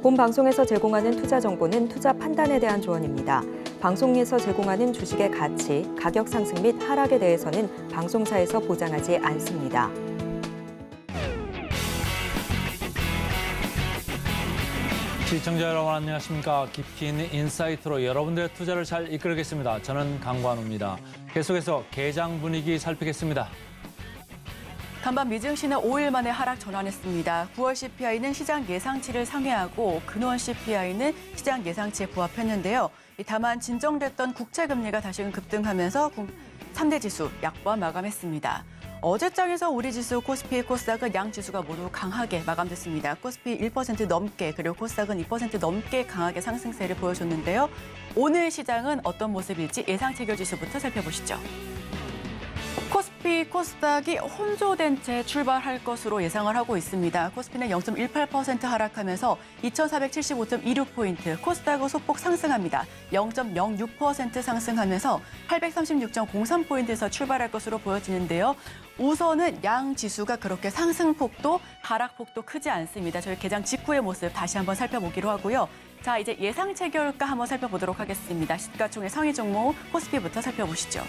본 방송에서 제공하는 투자 정보는 투자 판단에 대한 조언입니다. 방송에서 제공하는 주식의 가치, 가격 상승 및 하락에 대해서는 방송사에서 보장하지 않습니다. 시청자 여러분 안녕하십니까. 깊이 있는 인사이트로 여러분들의 투자를 잘 이끌겠습니다. 저는 강관우입니다. 계속해서 개장 분위기 살피겠습니다. 간밤 미증시는 5일 만에 하락 전환했습니다. 9월 CPI는 시장 예상치를 상회하고 근원 CPI는 시장 예상치에 부합했는데요. 다만 진정됐던 국채금리가 다시금 급등하면서 3대 지수 약보와 마감했습니다. 어제장에서 우리 지수, 코스피, 코스닥은 양 지수가 모두 강하게 마감됐습니다. 코스피 1% 넘게 그리고 코스닥은 2% 넘게 강하게 상승세를 보여줬는데요. 오늘 시장은 어떤 모습일지 예상 체결 지수부터 살펴보시죠. 코스피, 코스닥이 혼조된 채 출발할 것으로 예상을 하고 있습니다. 코스피는 0.18% 하락하면서 2,475.26포인트, 코스닥은 소폭 상승합니다. 0.06% 상승하면서 836.03포인트에서 출발할 것으로 보여지는데요. 우선은 양 지수가 그렇게 상승폭도 하락폭도 크지 않습니다. 저희 개장 직후의 모습 다시 한번 살펴보기로 하고요. 자, 이제 예상 체결가 한번 살펴보도록 하겠습니다. 시가총액 상위 종목 코스피부터 살펴보시죠.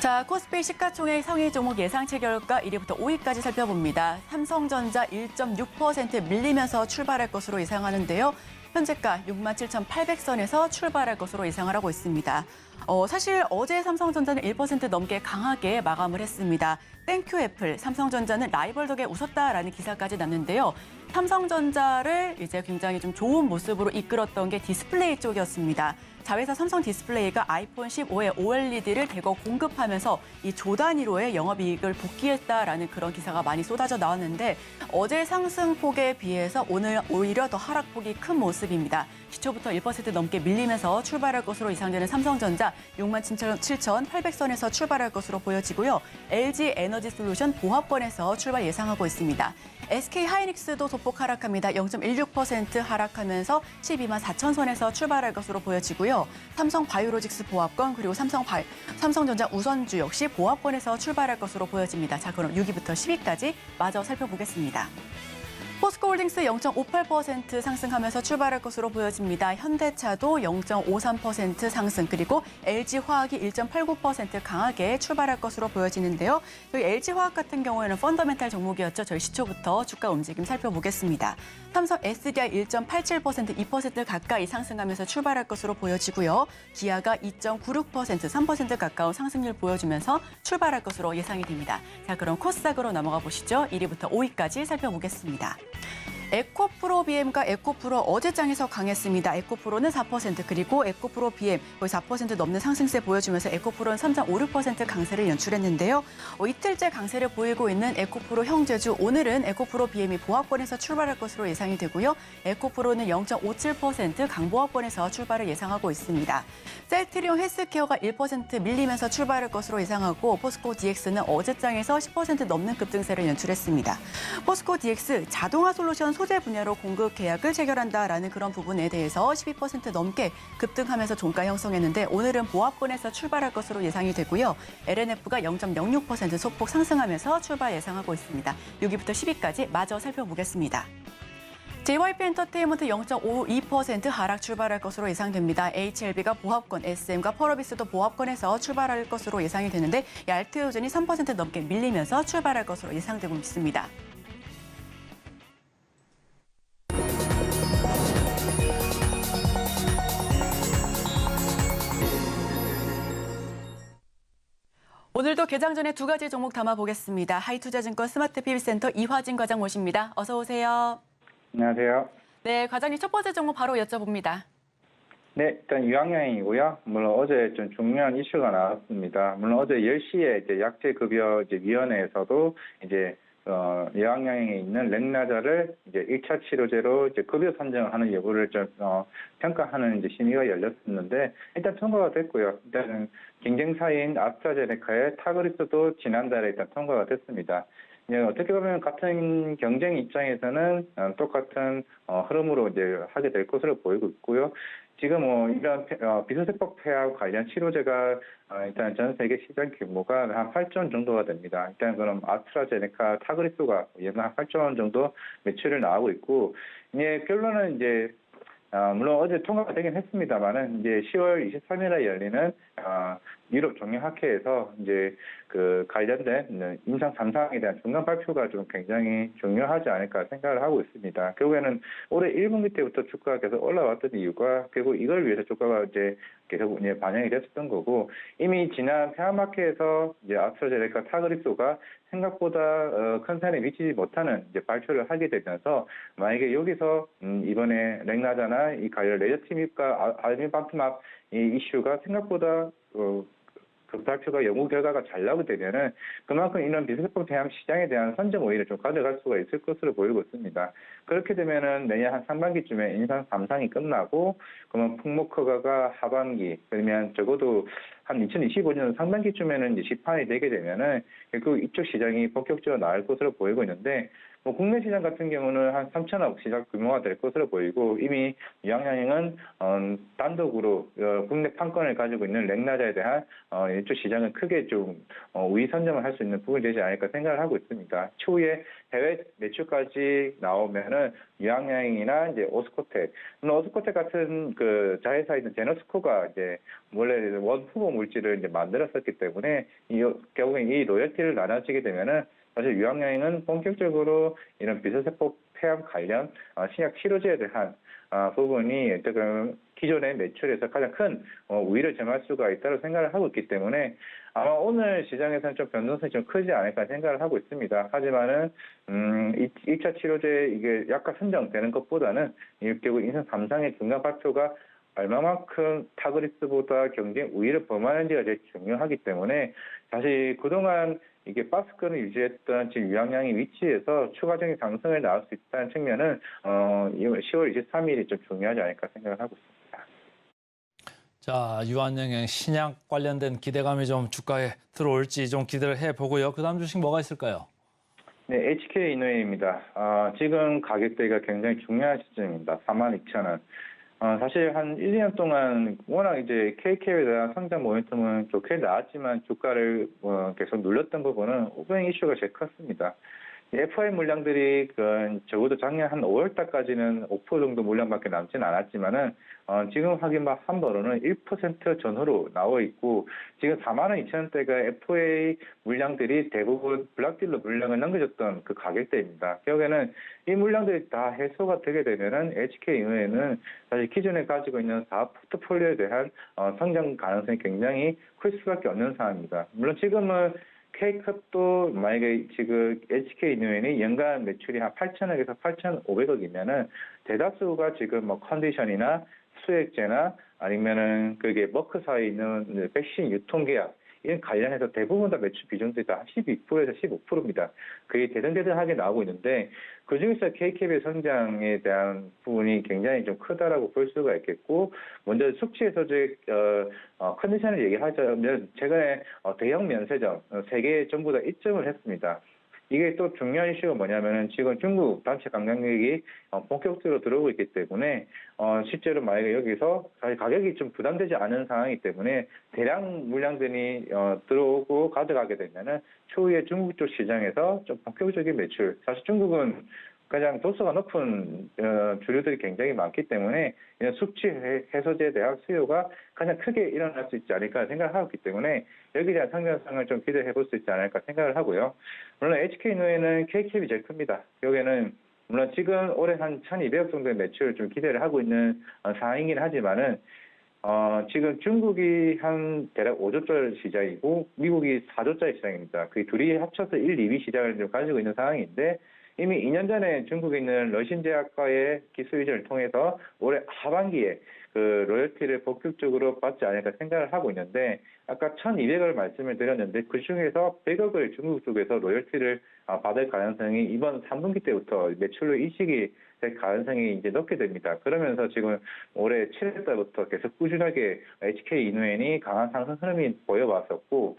자, 코스피 시가총액 상위 종목 예상 체결가 1위부터 5위까지 살펴봅니다. 삼성전자 1.6% 밀리면서 출발할 것으로 예상하는데요. 현재가 67,800선에서 출발할 것으로 예상을 하고 있습니다. 사실 어제 삼성전자는 1% 넘게 강하게 마감을 했습니다. 땡큐 애플, 삼성전자는 라이벌 덕에 웃었다라는 기사까지 났는데요. 삼성전자를 이제 굉장히 좀 좋은 모습으로 이끌었던 게 디스플레이 쪽이었습니다. 자회사 삼성 디스플레이가 아이폰 15의 OLED를 대거 공급하면서 이 조 단위로의 영업이익을 복귀했다라는 그런 기사가 많이 쏟아져 나왔는데 어제 상승폭에 비해서 오늘 오히려 더 하락폭이 큰 모습입니다. 시초부터 1% 넘게 밀리면서 출발할 것으로 예상되는 삼성전자 67,800선에서 출발할 것으로 보여지고요. LG 에너지솔루션 보합권에서 출발 예상하고 있습니다. SK 하이닉스도 소폭 하락합니다. 0.16% 하락하면서 124,000선에서 출발할 것으로 보여지고요. 삼성 바이오로직스 보합권 그리고 삼성전자 우선주 역시 보합권에서 출발할 것으로 보여집니다. 자, 그럼 6위부터 10위까지 마저 살펴보겠습니다. 포스코홀딩스 0.58% 상승하면서 출발할 것으로 보여집니다. 현대차도 0.53% 상승 그리고 LG화학이 1.89% 강하게 출발할 것으로 보여지는데요. 저희 LG화학 같은 경우에는 펀더멘탈 종목이었죠. 저희 시초부터 주가 움직임 살펴보겠습니다. 삼성 SDI 1.87% 2% 가까이 상승하면서 출발할 것으로 보여지고요. 기아가 2.96% 3% 가까운 상승률 보여주면서 출발할 것으로 예상이 됩니다. 자, 그럼 코스닥으로 넘어가 보시죠. 1위부터 5위까지 살펴보겠습니다. 에코프로 BM과 에코프로 어제장에서 강했습니다. 에코프로는 4% 그리고 에코프로 BM 거의 4% 넘는 상승세 보여주면서 에코프로는 3.56% 강세를 연출했는데요. 이틀째 강세를 보이고 있는 에코프로 형제주 오늘은 에코프로 BM이 보합권에서 출발할 것으로 예상이 되고요. 에코프로는 0.57% 강보합권에서 출발을 예상하고 있습니다. 셀트리온 헬스케어가 1% 밀리면서 출발할 것으로 예상하고 포스코 DX는 어제장에서 10% 넘는 급등세를 연출했습니다. 포스코 DX 자동화 솔루션 소재 분야로 공급 계약을 체결한다라는 그런 부분에 대해서 12% 넘게 급등하면서 종가 형성했는데 오늘은 보합권에서 출발할 것으로 예상이 되고요. LNF가 0.06% 소폭 상승하면서 출발 예상하고 있습니다. 6위부터 10위까지 마저 살펴보겠습니다. JYP 엔터테인먼트 0.52% 하락 출발할 것으로 예상됩니다. HLB가 보합권, SM과 펄어비스도 보합권에서 출발할 것으로 예상이 되는데 알트요전이 3% 넘게 밀리면서 출발할 것으로 예상되고 있습니다. 오늘도 개장 전에 두 가지 종목 담아보겠습니다. 하이투자증권 스마트PB센터 이화진 과장 모십니다. 어서 오세요. 안녕하세요. 네, 과장님 첫 번째 종목 바로 여쭤봅니다. 네, 일단 유황여행이고요. 물론 어제 좀 중요한 이슈가 나왔습니다. 물론 어제 10시에 이제 약제급여위원회에서도 이제 유황여행에 있는 렉나자를 이제 1차 치료제로 이제 급여 산정하는 여부를 좀 평가하는 이제 심의가 열렸었는데 일단 통과가 됐고요. 일단은 경쟁사인 아스트라제네카의 타그리스도 지난달에 일단 통과가 됐습니다. 예, 어떻게 보면 같은 경쟁 입장에서는 똑같은 흐름으로 이제 하게 될 것으로 보이고 있고요. 지금 이런 비소세법 폐암 관련 치료제가 일단 전 세계 시장 규모가 한 8조 원 정도가 됩니다. 일단 그럼 아스트라제네카 타그리스가 연간 한 8조 원 정도 매출을 나오고 있고, 이제 결론은 이제 물론 어제 통과가 되긴 했습니다만은 이제 10월 23일에 열리는 유럽 종료학회에서 이제 그 관련된 임상 3상에 대한 중간 발표가 좀 굉장히 중요하지 않을까 생각을 하고 있습니다. 결국에는 올해 1분기 때부터 주가가 계속 올라왔던 이유가 결국 이걸 위해서 주가가 이제 계속 이제 반영이 됐었던 거고, 이미 지난 폐암학회에서 이제 아스트라제네카 타그리소가 생각보다 큰 산에 미치지 못하는 이제 발표를 하게 되면서, 만약에 여기서 이번에 렉나자나 이 관련 레저티밉과 아미반트맙 이 이슈가 생각보다 그 발표가 연구 결과가 잘 나오게 되면은 그만큼 이런 비소세법 폐암 시장에 대한 선점 오히려 좀 가져갈 수가 있을 것으로 보이고 있습니다. 그렇게 되면은 내년 한 상반기쯤에 인상 3상이 끝나고, 그러면 품목 허가가 하반기, 그러면 적어도 한 2025년 상반기쯤에는 이제 시판이 되게 되면은 결국 이쪽 시장이 본격적으로 나올 것으로 보이고 있는데, 국내 시장 같은 경우는 한 3천억 시장 규모가 될 것으로 보이고, 이미 유황양행은 단독으로 국내 판권을 가지고 있는 렉나자에 대한 이쪽 시장은 크게 좀 우위 선점을 할 수 있는 부분이 되지 않을까 생각을 하고 있습니다. 추후에 해외 매출까지 나오면은 유황양행이나 이제 오스코텍, 오스코텍 같은 그 자회사에 있는 제너스코가 이제 원래 원 후보 물질을 이제 만들었었기 때문에 결국에 이 로열티를 나눠지게 되면은 사실 유황양행은 본격적으로 이런 비소세법 폐암 관련 신약 치료제에 대한 부분이 기존의 매출에서 가장 큰 우위를 점할 수가 있다고 생각을 하고 있기 때문에 아마 오늘 시장에서는 좀 변동성이 좀 크지 않을까 생각을 하고 있습니다. 하지만은 1차 치료제 이게 약간 선정되는 것보다는 결국 인상 3상의 중간 발표가 얼마만큼 타그리스보다 경쟁 우위를 범하는지가 제일 중요하기 때문에, 사실 그동안 이게 박스권을 유지했던 지금 유황양의 위치에서 추가적인 상승을 나올 수 있다는 측면은 10월 23일이 좀 중요하지 않을까 생각을 하고 있습니다. 자, 유한양행 신약 관련된 기대감이 좀 주가에 들어올지 좀 기대를 해보고요. 그 다음 주식 뭐가 있을까요? 네, HK 이노웨입니다. 지금 가격대가 굉장히 중요한 시점입니다. 42,000원. 사실 한 1, 2년 동안 워낙 이제 KK에 대한 성장 모멘텀은 좋게 나왔지만 주가를 계속 눌렸던 부분은 오버행 이슈가 제일 컸습니다. FI 물량들이 적어도 작년 한 5월 달까지는 5% 정도 물량밖에 남지는 않았지만은 지금 확인 한 바로는 1% 전후로 나와 있고, 지금 42,000원대가 FA 물량들이 대부분 블락딜러 물량을 넘겨줬던 그 가격대입니다. 결국에는 이 물량들이 다 해소가 되게 되면은 HK 이후에는 사실 기존에 가지고 있는 사업 포트폴리오에 대한 성장 가능성이 굉장히 클 수밖에 없는 상황입니다. 물론 지금은 K컵도 만약에 지금 HK 이노엔이 연간 매출이 한 8천억에서 8,500억이면은 대다수가 지금 컨디션이나 수액제나 아니면은 그게 머크사에 있는 백신 유통계약 이런 관련해서 대부분 다 매출 비중들이 다 12%에서 15%입니다. 그게 대등대등하게 나오고 있는데, 그중에서 K캡의 성장에 대한 부분이 굉장히 좀 크다라고 볼 수가 있겠고, 먼저 숙취 해소제 컨디션을 얘기하자면 최근에 대형 면세점 3개 전부 다 입점을 했습니다. 이게 또 중요한 이슈가 뭐냐면은 지금 중국 단체 관광객이 본격적으로 들어오고 있기 때문에 실제로 만약에 여기서 사실 가격이 좀 부담되지 않은 상황이기 때문에 대량 물량들이 들어오고 가져가게 되면은 추후에 중국 쪽 시장에서 좀 본격적인 매출, 사실 중국은 가장 도수가 높은 주류들이 굉장히 많기 때문에 이런 숙취 해소제에 대한 수요가 가장 크게 일어날 수 있지 않을까 생각을 하고 있기 때문에 여기에 대한 성장성을 좀 기대해 볼 수 있지 않을까 생각을 하고요. 물론 HK노에는 K캡이 제일 큽니다. 여기에는 물론 지금 올해 한 1,200억 정도의 매출을 좀 기대를 하고 있는 상황이긴 하지만은 지금 중국이 한 대략 5조짜리 시장이고 미국이 4조짜리 시장입니다. 그 둘이 합쳐서 1, 2위 시장을 좀 가지고 있는 상황인데, 이미 2년 전에 중국에 있는 러신제약과의 기술 이전을 통해서 올해 하반기에 그 로열티를 본격적으로 받지 않을까 생각을 하고 있는데, 아까 1,200억을 말씀을 드렸는데 그 중에서 100억을 중국 쪽에서 로열티를 받을 가능성이 이번 3분기 때부터 매출로 인식이 될 가능성이 이제 높게 됩니다. 그러면서 지금 올해 7월 달부터 계속 꾸준하게 HK 이노엔이 강한 상승 흐름이 보여왔었고,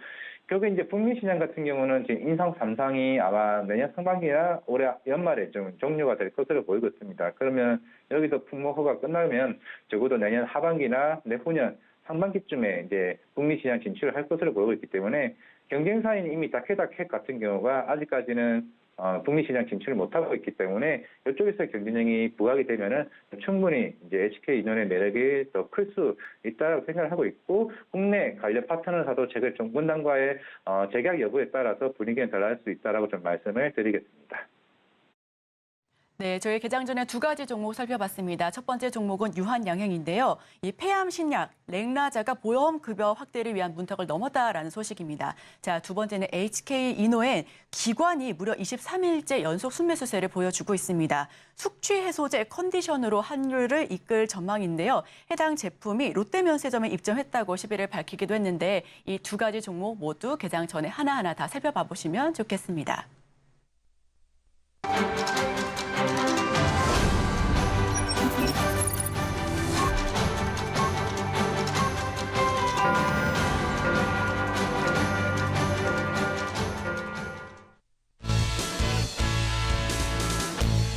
결국 이제 북미 시장 같은 경우는 지금 인상 3상이 아마 내년 상반기나 올해 연말에 좀 종료가 될 것으로 보이고 있습니다. 그러면 여기서 품목허가 끝나면 적어도 내년 하반기나 내후년 상반기쯤에 이제 북미 시장 진출을 할 것으로 보이고 있기 때문에 경쟁사인 이미 다케다캡 같은 경우가 아직까지는 북미 시장 진출을 못하고 있기 때문에 이쪽에서 경쟁력이 부각이 되면은 충분히 이제 HK 인원의 매력이 더 클 수 있다라고 생각을 하고 있고, 국내 관련 파트너사도 정분당과의 재계약 여부에 따라서 분위기는 달라질 수 있다라고 좀 말씀을 드리겠습니다. 네, 저희 개장 전에 두 가지 종목 살펴봤습니다. 첫 번째 종목은 유한양행인데요. 이 폐암 신약 렉나자가 보험급여 확대를 위한 문턱을 넘었다라는 소식입니다. 자, 두 번째는 HK 이노엔 기관이 무려 23일째 연속 순매수세를 보여주고 있습니다. 숙취 해소제 컨디션으로 환율을 이끌 전망인데요. 해당 제품이 롯데면세점에 입점했다고 10일을 밝히기도 했는데 이 두 가지 종목 모두 개장 전에 하나하나 다 살펴봐 보시면 좋겠습니다.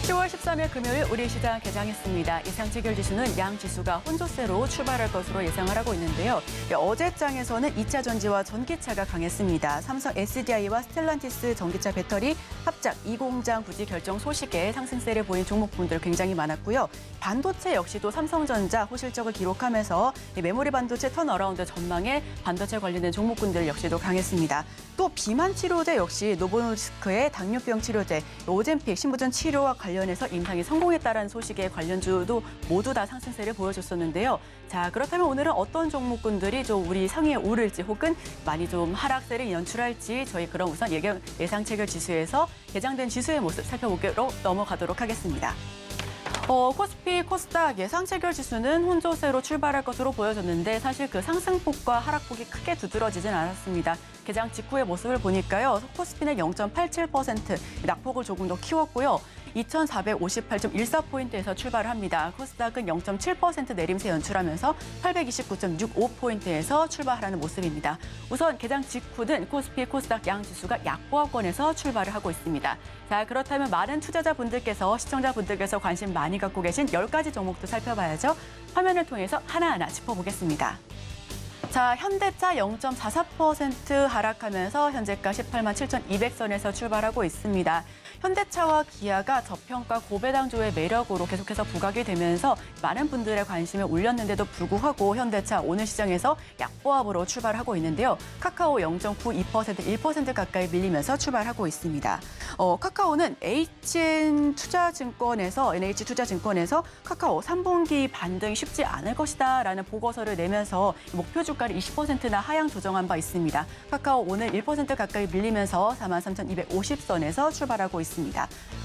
10월 13일 금요일 우리 시장 개장했습니다. 이상 체결 지수는 양 지수가 혼조세로 출발할 것으로 예상을 하고 있는데요. 어제 장에서는 2차 전지와 전기차가 강했습니다. 삼성 SDI와 스텔란티스 전기차 배터리 합작 2공장 부지 결정 소식에 상승세를 보인 종목분들 굉장히 많았고요. 반도체 역시도 삼성전자 호실적을 기록하면서 메모리 반도체 턴어라운드 전망에 반도체 관련된 종목군들 역시도 강했습니다. 또 비만 치료제 역시 노보노스크의 당뇨병 치료제 오젬픽 신부전 치료와 관련해서 임상이 성공했다라는 소식에 관련주도 모두 다 상승세를 보여줬었는데요. 자, 그렇다면 오늘은 어떤 종목군들이 좀 우리 상위에 오를지 혹은 많이 좀 하락세를 연출할지 저희 그럼 우선 예상 체결 지수에서 개장된 지수의 모습 살펴보기로 넘어가도록 하겠습니다. 코스피, 코스닥 예상 체결 지수는 혼조세로 출발할 것으로 보여졌는데 사실 그 상승폭과 하락폭이 크게 두드러지진 않았습니다. 개장 직후의 모습을 보니까요. 코스피는 0.87% 낙폭을 조금 더 키웠고요. 2,458.14포인트에서 출발을 합니다. 코스닥은 0.7% 내림세 연출하면서 829.65포인트에서 출발하는 모습입니다. 우선 개장 직후는 코스피, 코스닥 양 지수가 약보합권에서 출발을 하고 있습니다. 자, 그렇다면 많은 투자자분들께서 시청자분들께서 관심 많이 갖고 계신 10가지 종목도 살펴봐야죠. 화면을 통해서 하나하나 짚어보겠습니다. 자, 현대차 0.44% 하락하면서 현재가 18만 7,200선에서 출발하고 있습니다. 현대차와 기아가 저평가 고배당주의 매력으로 계속해서 부각이 되면서 많은 분들의 관심을 올렸는데도 불구하고 현대차 오늘 시장에서 약보합으로 출발하고 있는데요. 카카오 0.92%, 1% 가까이 밀리면서 출발하고 있습니다. 카카오는 NH투자증권에서 카카오 3분기 반등이 쉽지 않을 것이다라는 보고서를 내면서 목표 주가를 20%나 하향 조정한 바 있습니다. 카카오 오늘 1% 가까이 밀리면서 43,250선에서 출발하고 있습니다.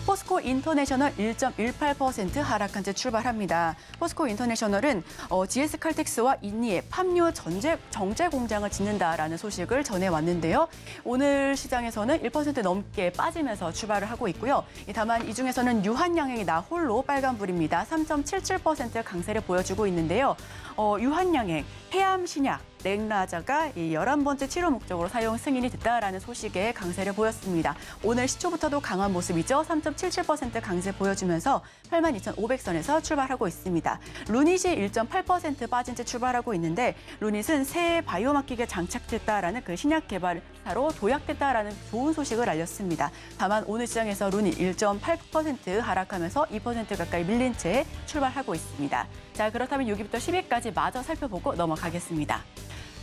포스코 인터내셔널 1.18% 하락한 채 출발합니다. 포스코 인터내셔널은 GS 칼텍스와 인니의 팜유 정제 공장을 짓는다라는 소식을 전해왔는데요. 오늘 시장에서는 1% 넘게 빠지면서 출발을 하고 있고요. 다만 이 중에서는 유한양행이 나 홀로 빨간불입니다. 3.77% 강세를 보여주고 있는데요. 유한양행, 폐암 신약, 렉나자가 11번째 치료 목적으로 사용 승인이 됐다라는 소식에 강세를 보였습니다. 오늘 시초부터도 강한 모습이죠. 3.77% 강세 보여주면서 82,500선에서 출발하고 있습니다. 루닛이 1.8% 빠진 채 출발하고 있는데 루닛은 새 바이오마키가 장착됐다라는 그 신약 개발사로 도약됐다라는 좋은 소식을 알렸습니다. 다만 오늘 시장에서 루닛 1.8% 하락하면서 2% 가까이 밀린 채 출발하고 있습니다. 자, 그렇다면 6위부터 10위까지 마저 살펴보고 넘어가겠습니다.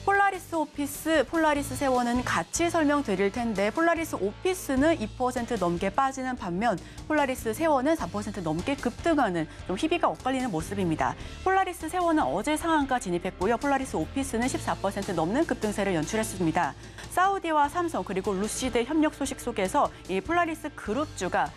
폴라리스 오피스, 폴라리스 세원은 같이 설명드릴 텐데 폴라리스 오피스는 2% 넘게 빠지는 반면 폴라리스 세원은 4% 넘게 급등하는 좀 희비가 엇갈리는 모습입니다. 폴라리스 세원은 어제 상한가 진입했고요. 폴라리스 오피스는 14% 넘는 급등세를 연출했습니다. 사우디와 삼성 그리고 루시드 협력 소식 속에서 이 폴라리스 그룹주가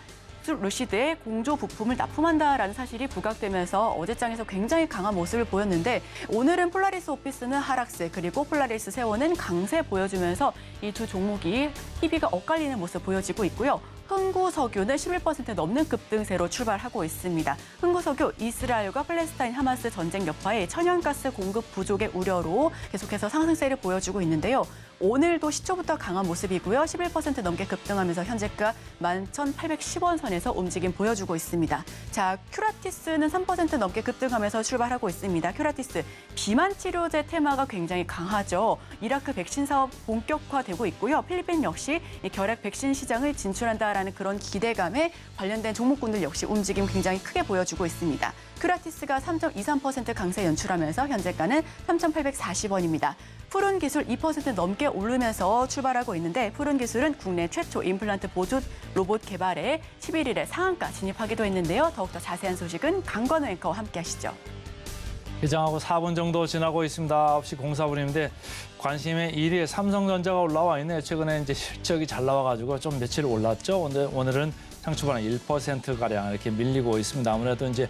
루시드의 공조 부품을 납품한다라는 사실이 부각되면서 어제장에서 굉장히 강한 모습을 보였는데 오늘은 폴라리스 오피스는 하락세 그리고 폴라리스 세원은 강세 보여주면서 이 두 종목이 희비가 엇갈리는 모습 보여지고 있고요. 흥구석유는 11% 넘는 급등세로 출발하고 있습니다. 흥구석유, 이스라엘과 팔레스타인 하마스 전쟁 여파에 천연가스 공급 부족의 우려로 계속해서 상승세를 보여주고 있는데요. 오늘도 시초부터 강한 모습이고요. 11% 넘게 급등하면서 현재가 11,810원 선에서 움직임 보여주고 있습니다. 자, 큐라티스는 3% 넘게 급등하면서 출발하고 있습니다. 큐라티스, 비만 치료제 테마가 굉장히 강하죠. 이라크 백신 사업 본격화되고 있고요. 필리핀 역시 이 결핵 백신 시장을 진출한다라는 그런 기대감에 관련된 종목군들 역시 움직임 굉장히 크게 보여주고 있습니다. 큐라티스가 3.23% 강세 연출하면서 현재가는 3,840원입니다. 푸른 기술 2% 넘게 오르면서 출발하고 있는데 푸른 기술은 국내 최초 임플란트 보조 로봇 개발에 11일에 상한가 진입하기도 했는데요. 더욱더 자세한 소식은 강건우 앵커와 함께 하시죠. 개장하고 4분 정도 지나고 있습니다. 9시 04분인데 관심의 1위에 삼성전자가 올라와 있네요. 최근에 이제 실적이 잘 나와가지고 좀 며칠 올랐죠. 근데 오늘은 상초반에 1%가량 이렇게 밀리고 있습니다. 아무래도 이제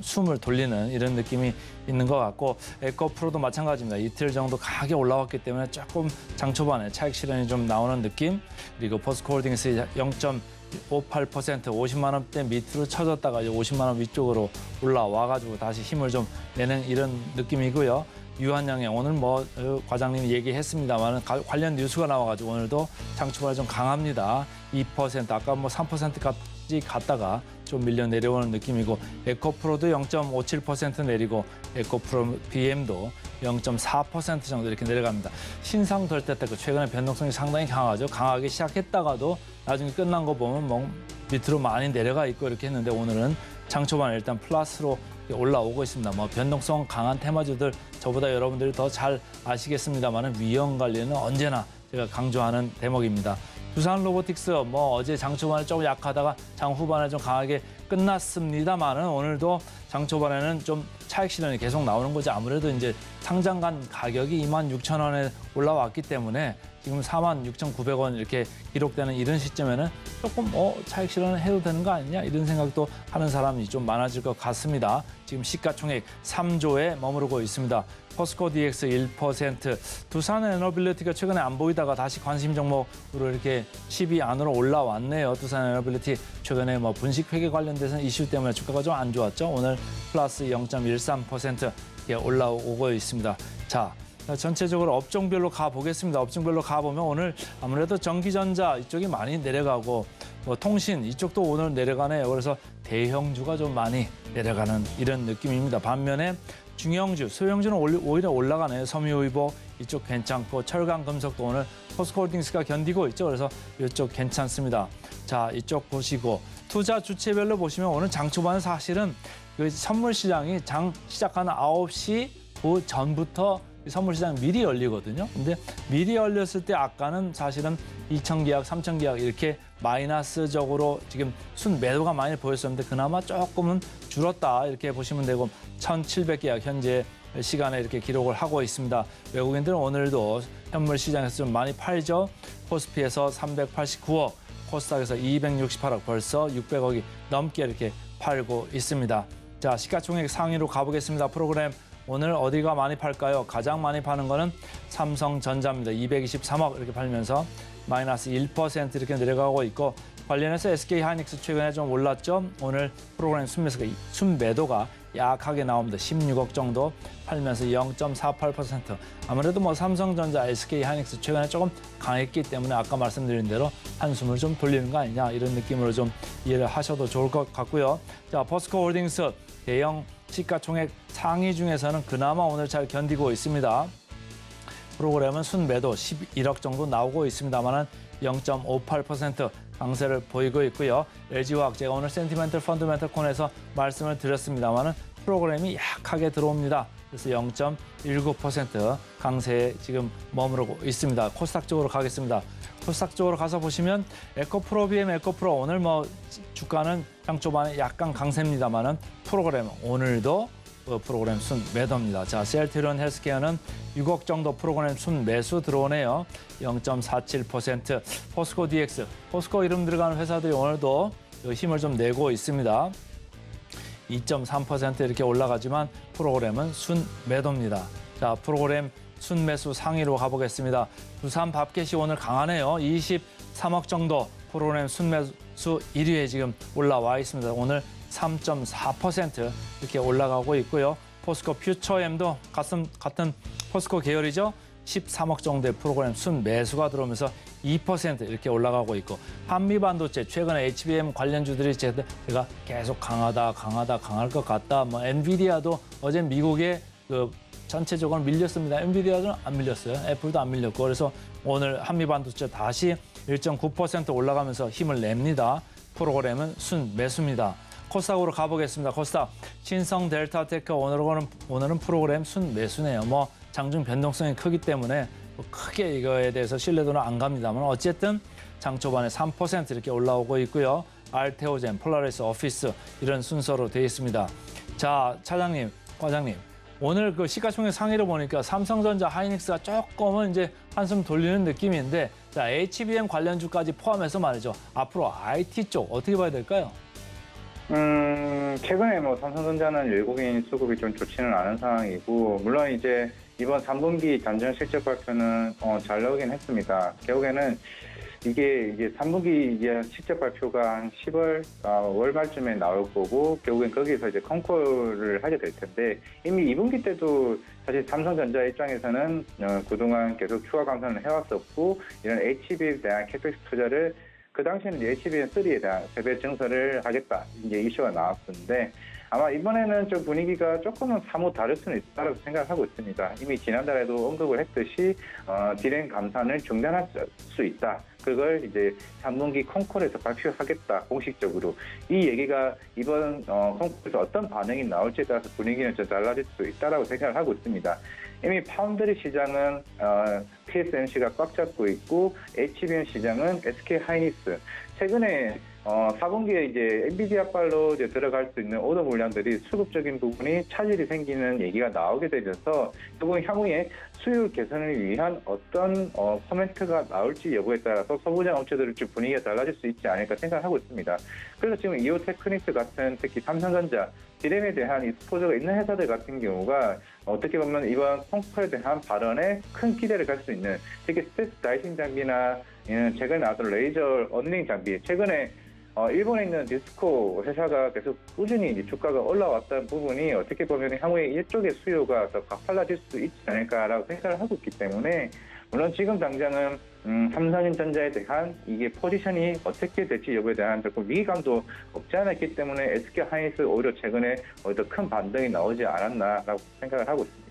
숨을 돌리는 이런 느낌이 있는 것 같고 에코프로도 마찬가지입니다. 이틀 정도 강하게 올라왔기 때문에 조금 장초반에 차익 실현이 좀 나오는 느낌. 그리고 포스코홀딩스 0.58% 50만 원대 밑으로 쳐졌다가 이제 50만 원 위쪽으로 올라와가지고 다시 힘을 좀 내는 이런 느낌이고요. 유한양행 오늘 뭐 과장님이 얘기했습니다만 관련 뉴스가 나와가지고 오늘도 장초반에 좀 강합니다. 2% 아까 뭐 3%까지 갔다가 좀 밀려 내려오는 느낌이고 에코프로도 0.57% 내리고 에코프로 BM도 0.4% 정도 이렇게 내려갑니다. 신상 덜때때그 최근에 변동성이 상당히 강하죠. 강하게 시작했다가도 나중에 끝난 거 보면 뭐 밑으로 많이 내려가 있고 이렇게 했는데 오늘은 장초반에 일단 플러스로 올라오고 있습니다. 뭐 변동성 강한 테마주들 저보다 여러분들이 더 잘 아시겠습니다만 위험 관리는 언제나 제가 강조하는 대목입니다. 두산 로보틱스 뭐 어제 장 초반에 조금 약하다가 장 후반에 좀 강하게 끝났습니다만은 오늘도 장 초반에는 좀 차익 실현이 계속 나오는 거죠. 아무래도 이제 상장간 가격이 26,000원에 올라왔기 때문에 지금 46,900원 이렇게 기록되는 이런 시점에는 조금 차익 실현을 해도 되는 거 아니냐 이런 생각도 하는 사람이 좀 많아질 것 같습니다. 지금 시가총액 3조에 머무르고 있습니다. 포스코 DX 1%, 두산 에너빌리티가 최근에 안 보이다가 다시 관심 종목으로 이렇게 10위 안으로 올라왔네요. 두산 에너빌리티 최근에 뭐 분식 회계 관련돼서 이슈 때문에 주가가 좀 안 좋았죠. 오늘 플러스 0.13% 올라오고 있습니다. 자, 전체적으로 업종별로 가보겠습니다. 업종별로 가보면 오늘 아무래도 전기전자 이쪽이 많이 내려가고 뭐 통신 이쪽도 오늘 내려가네요. 그래서 대형주가 좀 많이 내려가는 이런 느낌입니다. 반면에 중형주, 소형주는 오히려 올라가네요. 섬유의복 이쪽 괜찮고 철강금속도 오늘 포스코홀딩스가 견디고 있죠. 그래서 이쪽 괜찮습니다. 자, 이쪽 보시고 투자 주체별로 보시면 오늘 장 초반에 사실은 그 선물 시장이 장 시작하는 9시 그 전부터 선물 시장 미리 열리거든요. 근데 미리 열렸을 때 아까는 사실은 2,000계약, 3,000계약 이렇게 마이너스적으로 지금 순 매도가 많이 보였었는데 그나마 조금은 줄었다 이렇게 보시면 되고 1,700계약 현재 시간에 이렇게 기록을 하고 있습니다. 외국인들은 오늘도 현물 시장에서 좀 많이 팔죠. 코스피에서 389억, 코스닥에서 268억, 벌써 600억이 넘게 이렇게 팔고 있습니다. 자, 시가총액 상위로 가보겠습니다. 프로그램 오늘 어디가 많이 팔까요? 가장 많이 파는 거는 삼성전자입니다. 223억 이렇게 팔면서 마이너스 1% 이렇게 내려가고 있고 관련해서 SK하이닉스 최근에 좀 올랐죠. 오늘 프로그램 순매도가 약하게 나옵니다. 16억 정도 팔면서 0.48%. 아무래도 뭐 삼성전자, SK하이닉스 최근에 조금 강했기 때문에 아까 말씀드린 대로 한숨을 좀 돌리는 거 아니냐 이런 느낌으로 좀 이해를 하셔도 좋을 것 같고요. 자, 포스코홀딩스 대형 시가총액 상위 중에서는 그나마 오늘 잘 견디고 있습니다. 프로그램은 순매도 11억 정도 나오고 있습니다만 0.58% 강세를 보이고 있고요. LG화학 제가 오늘 센티멘털 펀더멘털 콘에서 말씀을 드렸습니다만 프로그램이 약하게 들어옵니다. 그래서 0.19% 강세에 지금 머무르고 있습니다. 코스닥 쪽으로 가겠습니다. 코스닥 쪽으로 가서 보시면 에코프로, BM, 에코프로 오늘 뭐 주가는 장 초반에 약간 강세입니다만은 프로그램 오늘도 프로그램 순 매도입니다. 자, 셀트리온 헬스케어는 6억 정도 프로그램 순 매수 들어오네요. 0.47%. 포스코 DX, 포스코 이름 들어가는 회사들이 오늘도 힘을 좀 내고 있습니다. 2.3% 이렇게 올라가지만 프로그램은 순 매도입니다. 자, 프로그램 순매수 상위로 가보겠습니다. 두산 밥켓이 오늘 강하네요. 23억 정도 프로그램 순매수 1위에 지금 올라와 있습니다. 오늘 3.4% 이렇게 올라가고 있고요. 포스코 퓨처엠도 같은 포스코 계열이죠. 13억 정도의 프로그램 순매수가 들어오면서 2% 이렇게 올라가고 있고, 한미반도체 최근에 HBM 관련주들이 제가 계속 강할 것 같다. 뭐 엔비디아도 어제 미국에 그 전체적으로 밀렸습니다. 엔비디아는 안 밀렸어요. 애플도 안 밀렸고, 그래서 오늘 한미반도체 다시 1.9% 올라가면서 힘을 냅니다. 프로그램은 순매수입니다. 코스닥으로 가보겠습니다. 코스닥 신성 델타테크 오늘은 프로그램 순매수네요. 뭐 장중 변동성이 크기 때문에 뭐 크게 이거에 대해서 신뢰도는 안 갑니다만 어쨌든 장 초반에 3% 이렇게 올라오고 있고요. 알테오젠, 폴라리스, 오피스 이런 순서로 되어 있습니다. 자, 차장님, 과장님. 오늘 그 시가총액 상위를 보니까 삼성전자, 하이닉스가 조금은 이제 한숨 돌리는 느낌인데, 자, HBM 관련주까지 포함해서 말이죠. 앞으로 IT 쪽 어떻게 봐야 될까요? 최근에 뭐 삼성전자는 외국인 수급이 좀 좋지는 않은 상황이고, 물론 이제 이번 3분기 잠정 실적 발표는 잘 나오긴 했습니다. 결국에는 이게 3분기 이제 실적 발표가 한 10월 월 말쯤에 나올 거고, 결국엔 거기서 이제 컨콜을 하게 될 텐데, 이미 2분기 때도 사실 삼성전자 입장에서는 그동안 계속 추가 감산을 해왔었고, 이런 HBM에 대한 캐펙스 투자를 그 당시에는 이제 HBM3에 대한 세배 증설을 하겠다 이제 이슈가 나왔었는데, 아마 이번에는 좀 분위기가 조금은 사뭇 다를 수는 있다고 생각하고 있습니다. 이미 지난달에도 언급을 했듯이 디램 감산을 중단할 수 있다. 그걸 이제 3분기 콩콜에서 발표하겠다, 공식적으로. 이 얘기가 이번 콩콜에서 어떤 반응이 나올지에 따라서 분위기는 좀 달라질 수 있다고 생각을 하고 있습니다. 이미 파운드리 시장은 TSMC가 꽉 잡고 있고, HBM 시장은 SK 하이닉스. 최근에 4분기에 이제 엔비디아빨로 이제 들어갈 수 있는 오더 물량들이 수급적인 부분이 차질이 생기는 얘기가 나오게 되면서, 결국 향후에 수율 개선을 위한 어떤 코멘트가 나올지 여부에 따라서 소부장 업체들의 좀 분위기가 달라질 수 있지 않을까 생각하고 있습니다. 그래서 지금 이오테크닉스 같은, 특히 삼성전자, 디램에 대한 익스포저가 있는 회사들 같은 경우가 어떻게 보면 이번 콩콜에 대한 발언에 큰 기대를 갈 수 있는, 특히 스트레스 다이싱 장비나 최근에 나왔던 레이저 어닝 장비, 최근에 일본에 있는 디스코 회사가 계속 꾸준히 이제 주가가 올라왔다는 부분이 어떻게 보면 향후에 이쪽의 수요가 더 가팔라질 수 있지 않을까라고 생각을 하고 있기 때문에, 물론 지금 당장은 삼성전자에 대한 이게 포지션이 어떻게 될지 여부에 대한 조금 위기감도 없지 않아 있기 때문에 SK 하이닉스 오히려 최근에 오히려 더 큰 반등이 나오지 않았나라고 생각을 하고 있습니다.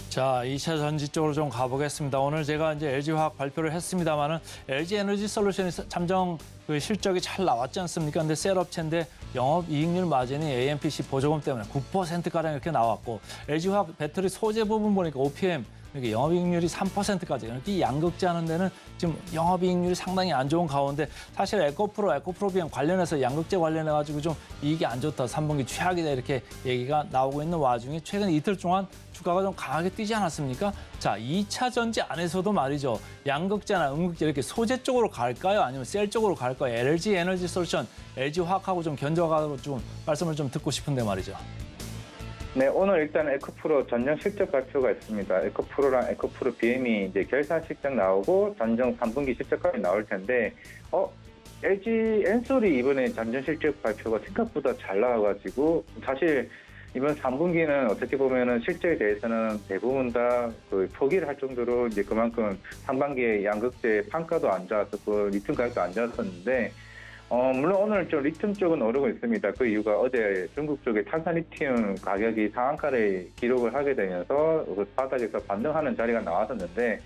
자, 2차 전지 쪽으로 좀 가보겠습니다. 오늘 제가 이제 LG화학 발표를 했습니다만은 LG 에너지 솔루션이 잠정 그 실적이 잘 나왔지 않습니까? 근데 셀업체인데 영업이익률 마진이 AMPC 보조금 때문에 9%가량 이렇게 나왔고, LG화학 배터리 소재 부분 보니까 OPM 이렇게 영업이익률이 3%까지, 이렇게 양극재하는 데는 지금 영업이익률이 상당히 안 좋은 가운데, 사실 에코프로 관련해서 양극재 관련해가지고 좀 이익이 안 좋다, 3분기 최악이다 이렇게 얘기가 나오고 있는 와중에 최근 이틀 동안 주가가 좀 강하게 뛰지 않았습니까? 자, 2차 전지 안에서도 말이죠. 양극재나 음극재 이렇게 소재 쪽으로 갈까요? 아니면 셀 쪽으로 갈까요? LG 에너지 솔루션, LG화학하고 좀 견적하고 좀 말씀을 좀 듣고 싶은데 말이죠. 네, 오늘 일단 에코프로 전정 실적 발표가 있습니다. 에코프로랑 에코프로 BM이 이제 결산 실적 나오고 전정 3분기 실적까지 나올 텐데, LG 엔솔이 이번에 전정 실적 발표가 생각보다 잘 나와가지고, 사실 이번 3분기는 어떻게 보면은 실적에 대해서는 대부분 다 그 포기를 할 정도로 이제 그만큼 상반기에 양극재 판가도 안 좋았었고 리튬 가격도 안 좋았었는데, 물론 오늘 좀 리튬 쪽은 오르고 있습니다. 그 이유가 어제 중국 쪽에 탄산 리튬 가격이 상한가를 기록을 하게 되면서 그 바닥에서 반등하는 자리가 나왔었는데,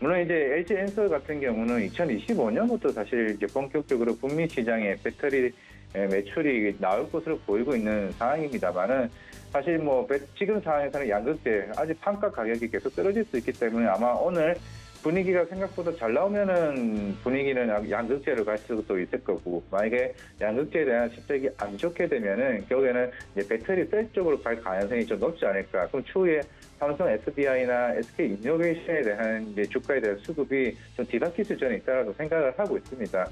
물론 이제 LG 엔솔 같은 경우는 2025년부터 사실 이제 본격적으로 북미 시장에 배터리 매출이 나올 것으로 보이고 있는 상황입니다만은, 사실 뭐 지금 상황에서는 양극재 아직 판가 가격이 계속 떨어질 수 있기 때문에 아마 오늘 분위기가 생각보다 잘 나오면은 분위기는 양극재로 갈 수도 있을 거고, 만약에 양극재에 대한 실적이 안 좋게 되면은 결국에는 이제 배터리 셀 쪽으로 갈 가능성이 좀 높지 않을까. 그럼 추후에 삼성 SDI나 SK 이노베이션에 대한 이제 주가에 대한 수급이 좀 뒤바뀔 수준이 있다고 생각을 하고 있습니다.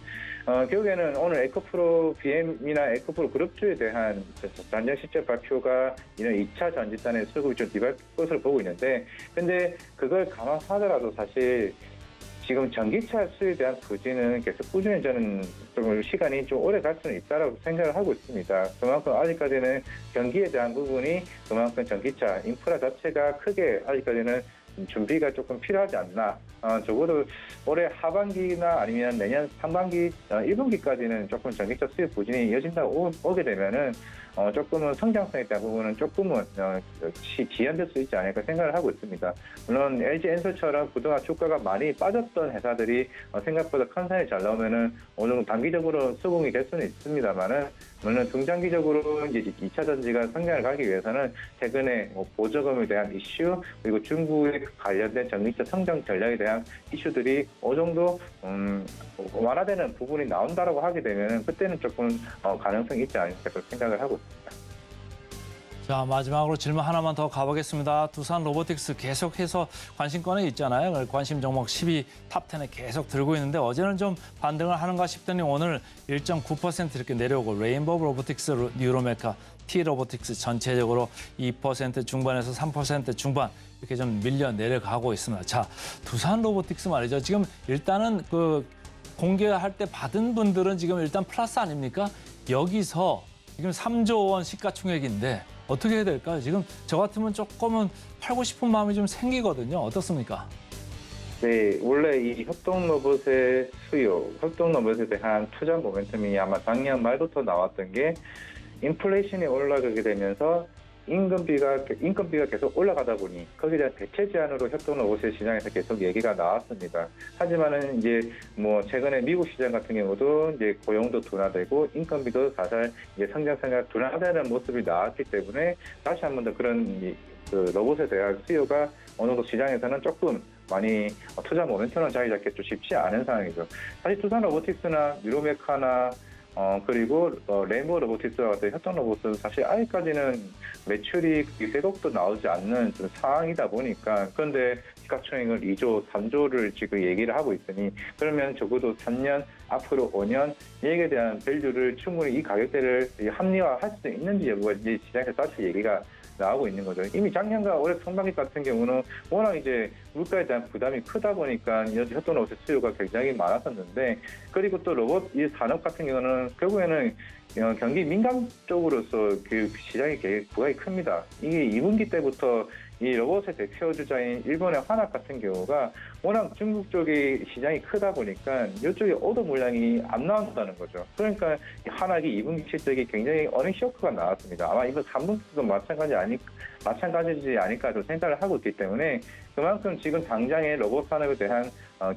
결국에는 오늘 에코프로 BM이나 에코프로 그룹주에 대한 전년 실적 발표가 이런 2차 전지단의 수급이 좀 뒤바뀔 것으로 보고 있는데, 근데 그걸 감안하더라도 사실 지금 전기차 수요에 대한 부진은 계속 꾸준히 저는 좀 시간이 좀 오래 갈 수는 있다라고 생각을 하고 있습니다. 그만큼 아직까지는 경기에 대한 부분이 그만큼 전기차 인프라 자체가 크게 아직까지는 준비가 조금 필요하지 않나. 적어도 올해 하반기나 아니면 내년 상반기, 1분기까지는 조금 전기차 수요 부진이 이어진다고 오게 되면은 조금은 성장성에 대한 부분은 조금은 지연될 수 있지 않을까 생각을 하고 있습니다. 물론 LG엔솔처럼 그동안 주가가 많이 빠졌던 회사들이 생각보다 컨센이 잘 나오면은 어느 정도 단기적으로 수긍이 될 수는 있습니다만은 물론 중장기적으로 이제 2차 전지가 성장을 가기 위해서는 최근에 보조금에 대한 이슈 그리고 중국에 관련된 전기차 성장 전략에 대한 이슈들이 어느 정도 완화되는 부분이 나온다라고 하게 되면 그때는 조금 가능성이 있지 않을까 생각을 하고 있습니다. 자, 마지막으로 질문 하나만 더 가보겠습니다. 두산 로보틱스 계속해서 관심권에 있잖아요. 관심 종목 10위 탑10에 계속 들고 있는데 어제는 좀 반등을 하는가 싶더니 오늘 1.9% 이렇게 내려오고 레인보우 로보틱스, 뉴로메카, T 로보틱스 전체적으로 2% 중반에서 3% 중반 이렇게 좀 밀려 내려가고 있습니다. 자, 두산 로보틱스 말이죠. 지금 일단은 그 공개할 때 받은 분들은 지금 일단 플러스 아닙니까? 여기서 지금 3조 원 시가총액인데 어떻게 해야 될까요? 지금 저 같으면 조금은 팔고 싶은 마음이 좀 생기거든요. 어떻습니까? 네, 원래 이 협동 로봇의 수요, 협동 로봇에 대한 투자 모멘텀이 아마 작년 말부터 나왔던 게 인플레이션이 올라가게 되면서 인건비가 계속 올라가다 보니 거기에 대한 대체 제안으로 협동 로봇의 시장에서 계속 얘기가 나왔습니다. 하지만은 이제 뭐 최근에 미국 시장 같은 경우도 이제 고용도 둔화되고 인건비도 사실 이제 성장세가 둔화되는 모습이 나왔기 때문에 다시 한 번 더 그런 그 로봇에 대한 수요가 어느 정도 시장에서는 조금 많이 투자 모멘텀을 자리 잡기 좀 쉽지 않은 상황이죠. 사실 두산 로보틱스나 뉴로메카나 그리고 레인보우 로보틱스와 같은 협동 로봇은 사실 아직까지는 매출이 200억도 나오지 않는 좀 상황이다 보니까 그런데 시가총액을 2조, 3조를 지금 얘기를 하고 있으니 그러면 적어도 3년, 앞으로 5년 이익에 대한 밸류를 충분히 이 가격대를 합리화할 수 있는지 여부가 이제 시장에서 다시 얘기가 나오고 있는 거죠. 이미 작년과 올해 상반기 같은 경우는 워낙 이제 물가에 대한 부담이 크다 보니까 협동 로봇 수요가 굉장히 많았었는데 그리고 또 로봇 이 산업 같은 경우는 결국에는 경기 민감 쪽으로서 그 시장이 부각이 큽니다. 이게 2분기 때부터 이 로봇의 대표 주자인 일본의 화낙 같은 경우가 워낙 중국 쪽이 시장이 크다 보니까 이쪽에 오더 물량이 안 나온다는 거죠. 그러니까 화낙이 2분기 실적이 굉장히 어닝 쇼크가 나왔습니다. 아마 이번 3분기도 마찬가지지 않을까 좀 생각을 하고 있기 때문에 그만큼 지금 당장의 로봇 산업에 대한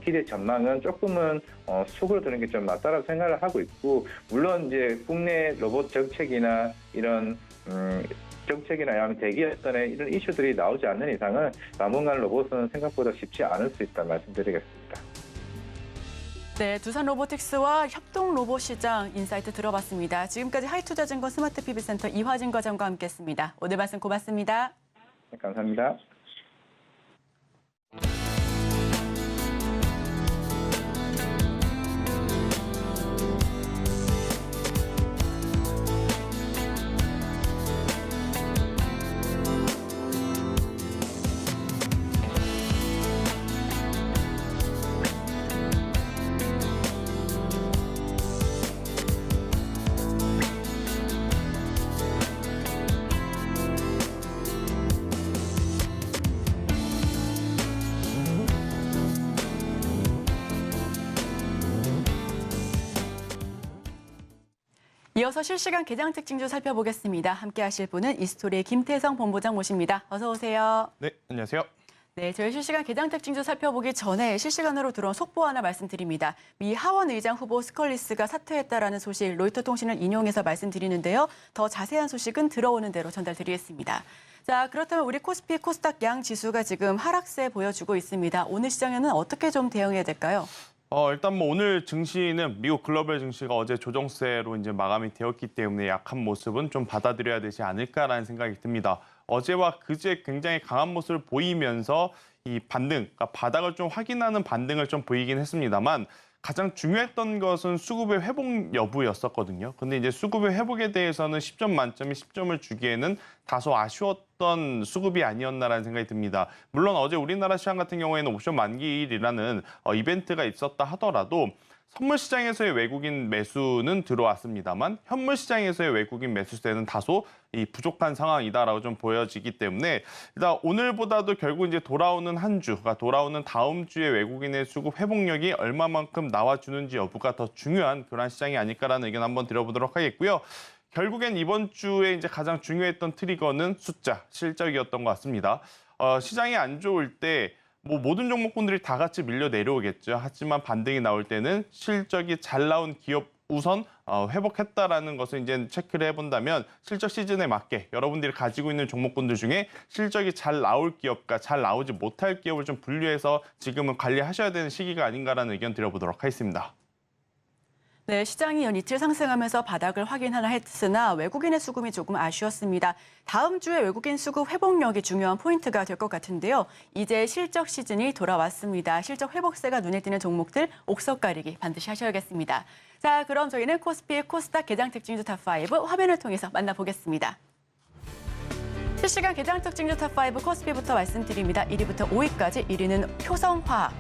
기대 전망은 조금은 수그러드는 게 좀 맞다라고 생각을 하고 있고 물론 이제 국내 로봇 정책이나 이런 정책이나 아니면 대기업단의 이런 이슈들이 나오지 않는 이상은 당분간 로봇은 생각보다 쉽지 않을 수 있다 말씀드리겠습니다. 네, 두산 로보틱스와 협동 로봇 시장 인사이트 들어봤습니다. 지금까지 하이투자증권 스마트 PB센터 이화진 과장과 함께했습니다. 오늘 말씀 고맙습니다. 네, 감사합니다. 이어서 실시간 개장 특징주 살펴보겠습니다. 함께 하실 분은 이스토리의 김태성 본부장 모십니다. 어서 오세요. 네, 안녕하세요. 네, 저희 실시간 개장 특징주 살펴보기 전에 실시간으로 들어온 속보 하나 말씀드립니다. 미 하원 의장 후보 스컬리스가 사퇴했다라는 소식 로이터 통신을 인용해서 말씀드리는데요. 더 자세한 소식은 들어오는 대로 전달드리겠습니다. 자, 그렇다면 우리 코스피, 코스닥 양 지수가 지금 하락세 보여주고 있습니다. 오늘 시장에는 어떻게 좀 대응해야 될까요? 일단 뭐 오늘 증시는 미국 글로벌 증시가 어제 조정세로 이제 마감이 되었기 때문에 약한 모습은 좀 받아들여야 되지 않을까라는 생각이 듭니다. 어제와 그제 굉장히 강한 모습을 보이면서 이 반등, 그러니까 바닥을 좀 확인하는 반등을 좀 보이긴 했습니다만 가장 중요했던 것은 수급의 회복 여부였었거든요. 근데 이제 수급의 회복에 대해서는 10점 만점에 10점을 주기에는 다소 아쉬웠던 수급이 아니었나라는 생각이 듭니다. 물론 어제 우리나라 시장 같은 경우에는 옵션 만기일이라는 이벤트가 있었다 하더라도 선물 시장에서의 외국인 매수는 들어왔습니다만 현물 시장에서의 외국인 매수세는 다소 부족한 상황이다라고 좀 보여지기 때문에 일단 오늘보다도 결국 이제 돌아오는 한 주가 돌아오는 다음 주에 외국인의 수급 회복력이 얼마만큼 나와주는지 여부가 더 중요한 그런 시장이 아닐까라는 의견 한번 드려보도록 하겠고요. 결국엔 이번 주에 이제 가장 중요했던 트리거는 숫자, 실적이었던 것 같습니다. 시장이 안 좋을 때 모든 종목군들이 다 같이 밀려 내려오겠죠. 하지만 반등이 나올 때는 실적이 잘 나온 기업 우선 회복했다라는 것을 이제 체크를 해본다면 실적 시즌에 맞게 여러분들이 가지고 있는 종목군들 중에 실적이 잘 나올 기업과 잘 나오지 못할 기업을 좀 분류해서 지금은 관리하셔야 되는 시기가 아닌가라는 의견 드려보도록 하겠습니다. 네, 시장이 연 이틀 상승하면서 바닥을 확인하나 했으나 외국인의 수급이 조금 아쉬웠습니다. 다음 주에 외국인 수급 회복력이 중요한 포인트가 될 것 같은데요. 이제 실적 시즌이 돌아왔습니다. 실적 회복세가 눈에 띄는 종목들 옥석 가리기 반드시 하셔야겠습니다. 자, 그럼 저희는 코스피 코스닥 개장 특징주 탑5 화면을 통해서 만나보겠습니다. 실시간 개장 특징주 탑5 코스피부터 말씀드립니다. 1위부터 5위까지 1위는 효성화학.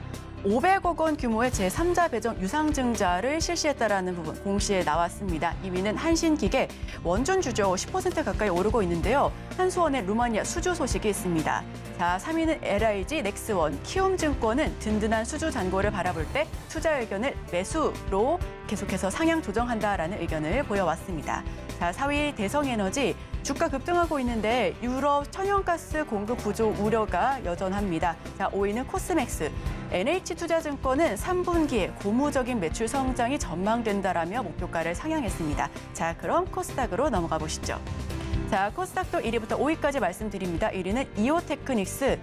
500억 원 규모의 제3자 배정 유상증자를 실시했다라는 부분 공시에 나왔습니다. 2위는 한신기계, 원전주죠. 10% 가까이 오르고 있는데요. 한수원의 루마니아 수주 소식이 있습니다. 자, 3위는 LIG 넥스원, 키움증권은 든든한 수주 잔고를 바라볼 때 투자 의견을 매수로 계속해서 상향 조정한다라는 의견을 보여왔습니다. 자, 4위 대성에너지, 주가 급등하고 있는데 유럽 천연가스 공급 구조 우려가 여전합니다. 자, 5위는 코스맥스. NH투자증권은 3분기에 고무적인 매출 성장이 전망된다라며 목표가를 상향했습니다. 자, 그럼 코스닥으로 넘어가 보시죠. 자, 코스닥도 1위부터 5위까지 말씀드립니다. 1위는 이오테크닉스.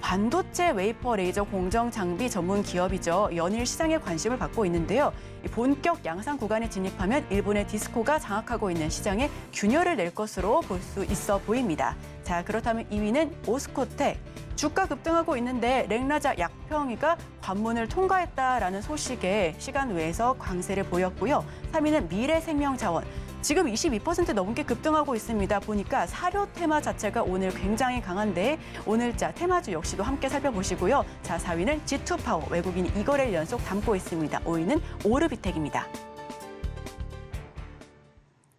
반도체 웨이퍼 레이저 공정 장비 전문 기업이죠. 연일 시장에 관심을 받고 있는데요. 본격 양상 구간에 진입하면 일본의 디스코가 장악하고 있는 시장에 균열을 낼 것으로 볼 수 있어 보입니다. 자, 그렇다면 2위는 오스코텍. 주가 급등하고 있는데 렉나자 약평이가 관문을 통과했다라는 소식에 시간 외에서 강세를 보였고요. 3위는 미래생명자원. 지금 22% 넘게 급등하고 있습니다. 보니까 사료 테마 자체가 오늘 굉장히 강한데 오늘자 테마주 역시도 함께 살펴보시고요. 자, 4위는 G2파워. 외국인이 2거래일 연속 담고 있습니다. 5위는 오르비텍입니다.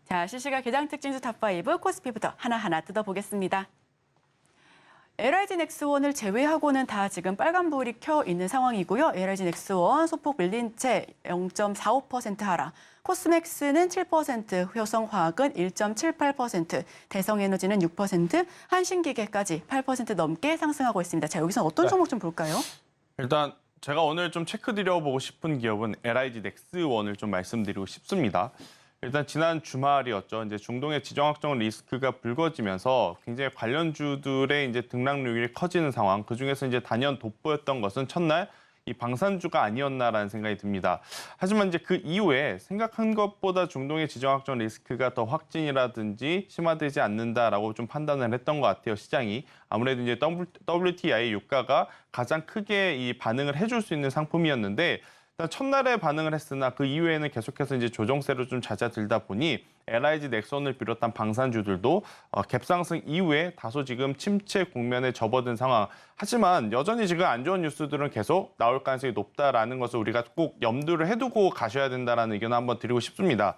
자, 실시간 개장 특징주 탑5 코스피부터 하나하나 뜯어보겠습니다. LIG 넥스원을 제외하고는 다 지금 빨간불이 켜 있는 상황이고요. LIG 넥스원 소폭 밀린 채 0.45% 하락. 코스맥스는 7%, 효성화학은 1.78%, 대성에너지는 6%, 한신기계까지 8% 넘게 상승하고 있습니다. 자, 여기서 어떤 종목 좀 볼까요? 일단 제가 오늘 좀 체크 드려보고 싶은 기업은 LIG 넥스원을 좀 말씀드리고 싶습니다. 일단 지난 주말이었죠. 이제 중동의 지정학적 리스크가 불거지면서 굉장히 관련주들의 이제 등락률이 커지는 상황. 그 중에서 이제 단연 돋보였던 것은 첫날 이 방산주가 아니었나라는 생각이 듭니다. 하지만 이제 그 이후에 생각한 것보다 중동의 지정학적 리스크가 더 확진이라든지 심화되지 않는다라고 좀 판단을 했던 것 같아요. 시장이 아무래도 이제 WTI 유가가 가장 크게 이 반응을 해줄 수 있는 상품이었는데. 첫날에 반응을 했으나 그 이후에는 계속해서 이제 조정세로 좀 잦아들다 보니 LIG 넥슨을 비롯한 방산주들도 갭상승 이후에 다소 지금 침체 국면에 접어든 상황. 하지만 여전히 지금 안 좋은 뉴스들은 계속 나올 가능성이 높다라는 것을 우리가 꼭 염두를 해두고 가셔야 된다는 의견을 한번 드리고 싶습니다.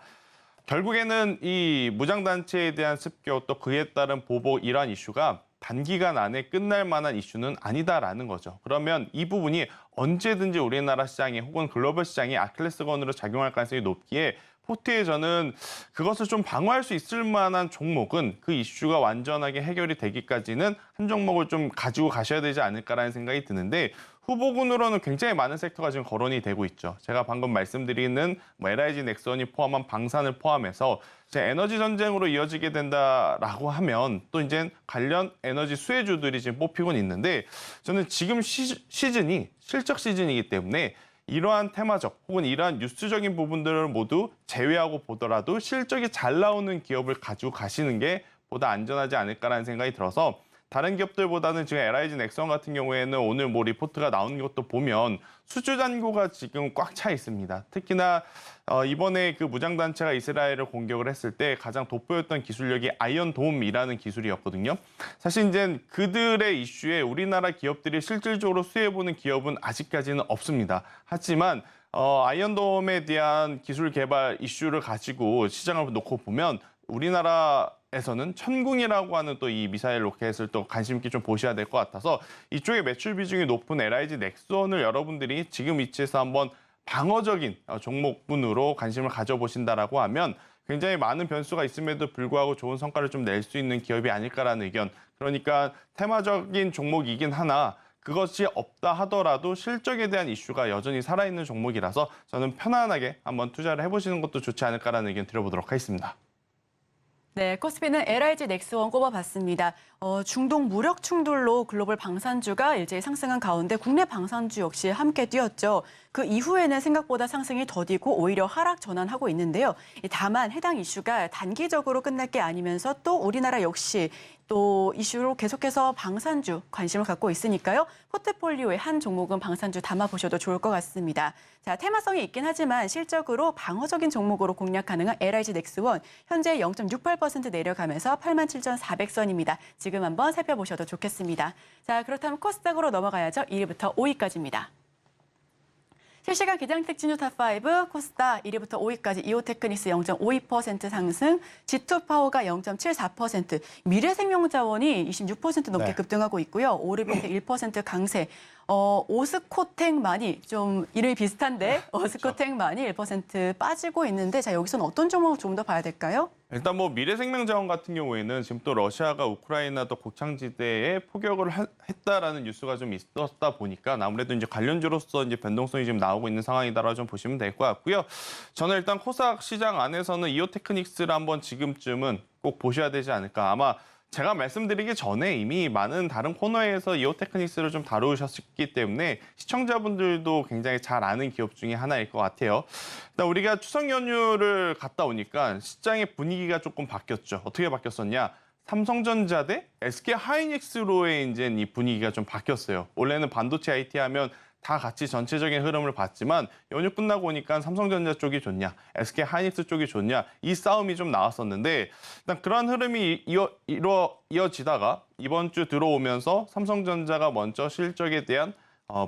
결국에는 이 무장단체에 대한 습격 또 그에 따른 보복 이러한 이슈가 단기간 안에 끝날 만한 이슈는 아니다라는 거죠. 그러면 이 부분이 언제든지 우리나라 시장에 혹은 글로벌 시장에 아킬레스건으로 작용할 가능성이 높기에 포트에 저는 그것을 좀 방어할 수 있을 만한 종목은 그 이슈가 완전하게 해결이 되기까지는 한 종목을 좀 가지고 가셔야 되지 않을까라는 생각이 드는데 후보군으로는 굉장히 많은 섹터가 지금 거론이 되고 있죠. 제가 방금 말씀드리는 LIG 넥슨이 포함한 방산을 포함해서 이제 에너지 전쟁으로 이어지게 된다라고 하면 또 이제 관련 에너지 수혜주들이 지금 뽑히곤 있는데 저는 지금 시즌이 실적 시즌이기 때문에 이러한 테마적 혹은 이러한 뉴스적인 부분들을 모두 제외하고 보더라도 실적이 잘 나오는 기업을 가지고 가시는 게 보다 안전하지 않을까라는 생각이 들어서 다른 기업들보다는 지금 LIG 넥스원 같은 경우에는 오늘 뭐 리포트가 나오는 것도 보면 수주 잔고가 지금 꽉 차 있습니다. 특히나 이번에 그 무장단체가 이스라엘을 공격을 했을 때 가장 돋보였던 기술력이 아이언돔이라는 기술이었거든요. 사실 이제 그들의 이슈에 우리나라 기업들이 실질적으로 수혜보는 기업은 아직까지는 없습니다. 하지만 아이언돔에 대한 기술 개발 이슈를 가지고 시장을 놓고 보면 우리나라에서는 천궁이라고 하는 또 이 미사일 로켓을 또 관심 있게 좀 보셔야 될 것 같아서 이쪽에 매출 비중이 높은 LIG 넥스원을 여러분들이 지금 위치에서 한번 방어적인 종목군으로 관심을 가져보신다라고 하면 굉장히 많은 변수가 있음에도 불구하고 좋은 성과를 좀 낼 수 있는 기업이 아닐까라는 의견. 그러니까 테마적인 종목이긴 하나 그것이 없다 하더라도 실적에 대한 이슈가 여전히 살아있는 종목이라서 저는 편안하게 한번 투자를 해보시는 것도 좋지 않을까라는 의견 드려보도록 하겠습니다. 네, 코스피는 LIG 넥스원 꼽아봤습니다. 중동 무력 충돌로 글로벌 방산주가 일제히 상승한 가운데 국내 방산주 역시 함께 뛰었죠. 그 이후에는 생각보다 상승이 더디고 오히려 하락 전환하고 있는데요. 다만 해당 이슈가 단기적으로 끝날 게 아니면서 또 우리나라 역시 또 이슈로 계속해서 방산주 관심을 갖고 있으니까요. 포트폴리오의 한 종목은 방산주 담아보셔도 좋을 것 같습니다. 자, 테마성이 있긴 하지만 실적으로 방어적인 종목으로 공략 가능한 LIG 넥스원 현재 0.68% 내려가면서 87,400선입니다. 지금 한번 살펴보셔도 좋겠습니다. 자, 그렇다면 코스닥으로 넘어가야죠. 1위부터 5위까지입니다. 실시간 기장 특징주 탑5 코스닥 1위부터 5위까지 이오테크닉스 0.52% 상승, G2파워가 0.74%, 미래생명자원이 26% 넘게 네. 급등하고 있고요. 오르비트 1% 강세, 오스코텍만이 좀 이름이 비슷한데 오스코텍만이 1% 빠지고 있는데 자 여기서는 어떤 종목을 좀 더 봐야 될까요? 일단 뭐 미래생명자원 같은 경우에는 지금 또 러시아가 우크라이나 또 곡창지대에 포격을 했다라는 뉴스가 좀 있었다 보니까 아무래도 이제 관련주로서 이제 변동성이 지금 나오고 있는 상황이다라고 좀 보시면 될 것 같고요. 저는 일단 코스닥 시장 안에서는 이오테크닉스를 한번 지금쯤은 꼭 보셔야 되지 않을까. 아마 제가 말씀드리기 전에 이미 많은 다른 코너에서 이오테크닉스를 좀 다루셨기 때문에 시청자분들도 굉장히 잘 아는 기업 중에 하나일 것 같아요. 일단 우리가 추석 연휴를 갔다 오니까 시장의 분위기가 조금 바뀌었죠. 어떻게 바뀌었었냐? 삼성전자 대 SK 하이닉스로의 이제 이 분위기가 좀 바뀌었어요. 원래는 반도체 IT 하면 다 같이 전체적인 흐름을 봤지만 연휴 끝나고 오니까 삼성전자 쪽이 좋냐, SK 하이닉스 쪽이 좋냐 이 싸움이 좀 나왔었는데 일단 그런 흐름이 이어지다가 이번 주 들어오면서 삼성전자가 먼저 실적에 대한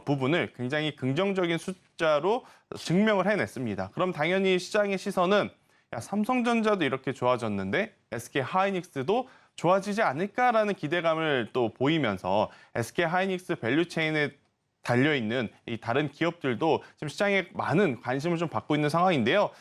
부분을 굉장히 긍정적인 숫자로 증명을 해냈습니다. 그럼 당연히 시장의 시선은 야, 삼성전자도 이렇게 좋아졌는데 SK 하이닉스도 좋아지지 않을까라는 기대감을 또 보이면서 SK 하이닉스 밸류체인에 달려있는 이 다른 기업들도 지금 시장에 많은 관심을 좀 받고 있는 상황인데요.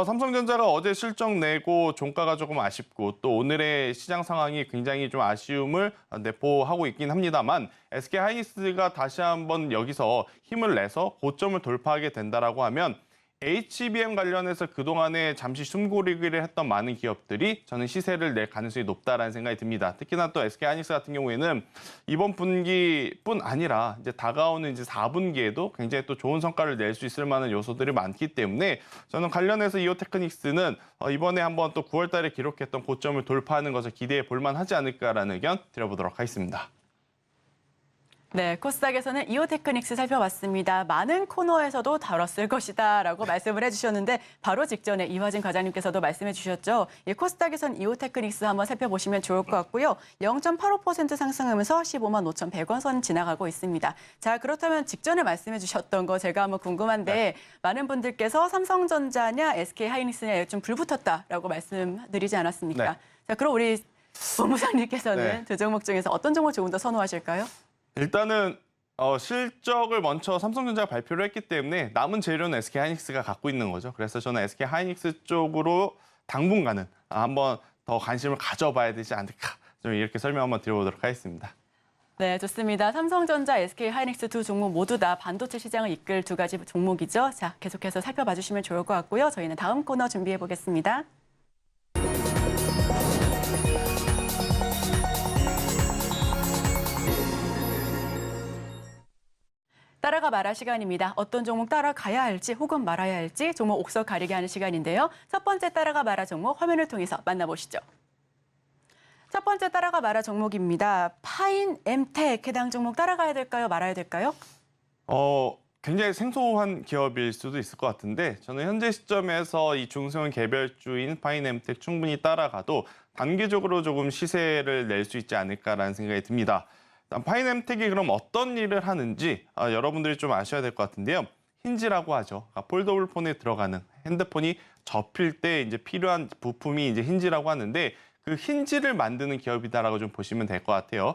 삼성전자가 어제 실적 내고 종가가 조금 아쉽고 또 오늘의 시장 상황이 굉장히 좀 아쉬움을 내포하고 있긴 합니다만 SK 하이닉스가 다시 한번 여기서 힘을 내서 고점을 돌파하게 된다라고 하면 HBM 관련해서 그동안에 잠시 숨고르기를 했던 많은 기업들이 저는 시세를 낼 가능성이 높다라는 생각이 듭니다. 특히나 또 SK 하이닉스 같은 경우에는 이번 분기뿐 아니라 이제 다가오는 이제 4분기에도 굉장히 또 좋은 성과를 낼 수 있을 만한 요소들이 많기 때문에 저는 관련해서 이오테크닉스는 이번에 한번 또 9월 달에 기록했던 고점을 돌파하는 것을 기대해 볼 만하지 않을까라는 의견 드려보도록 하겠습니다. 네, 코스닥에서는 이오테크닉스 살펴봤습니다. 많은 코너에서도 다뤘을 것이다라고 말씀을 해주셨는데 바로 직전에 이화진 과장님께서도 말씀해 주셨죠. 이 코스닥에서는 이오테크닉스 한번 살펴보시면 좋을 것 같고요. 0.85% 상승하면서 15만 5,100원 선 지나가고 있습니다. 자, 그렇다면 직전에 말씀해 주셨던 거 제가 한번 궁금한데 많은 분들께서 삼성전자냐 SK 하이닉스냐 좀 불붙었다라고 말씀드리지 않았습니까? 네. 자, 그럼 우리 본부장님께서는 네. 두 종목 중에서 어떤 종목 조금 더 선호하실까요? 일단은 실적을 먼저 삼성전자가 발표를 했기 때문에 남은 재료는 SK 하이닉스가 갖고 있는 거죠. 그래서 저는 SK 하이닉스 쪽으로 당분간은 한번 더 관심을 가져봐야 되지 않을까. 좀 이렇게 설명 한번 드려보도록 하겠습니다. 네, 좋습니다. 삼성전자, SK 하이닉스 두 종목 모두 다 반도체 시장을 이끌 두 가지 종목이죠. 자, 계속해서 살펴봐 주시면 좋을 것 같고요. 저희는 다음 코너 준비해 보겠습니다. 따라가 말할 시간입니다. 어떤 종목 따라가야 할지 혹은 말아야 할지 종목 옥석 가리게 하는 시간인데요. 첫 번째 따라가 말할 종목 화면을 통해서 만나보시죠. 첫 번째 따라가 말아 종목입니다. 파인 엠텍 해당 종목 따라가야 될까요? 말아야 될까요? 굉장히 생소한 기업일 수도 있을 것 같은데 저는 현재 시점에서 이 중소형 개별주인 파인엠텍 충분히 따라가도 단기적으로 조금 시세를 낼 수 있지 않을까라는 생각이 듭니다. 파인엠텍이 그럼 어떤 일을 하는지 여러분들이 좀 아셔야 될 것 같은데요. 힌지라고 하죠. 폴더블 폰에 들어가는 핸드폰이 접힐 때 이제 필요한 부품이 이제 힌지라고 하는데 그 힌지를 만드는 기업이다라고 좀 보시면 될 것 같아요.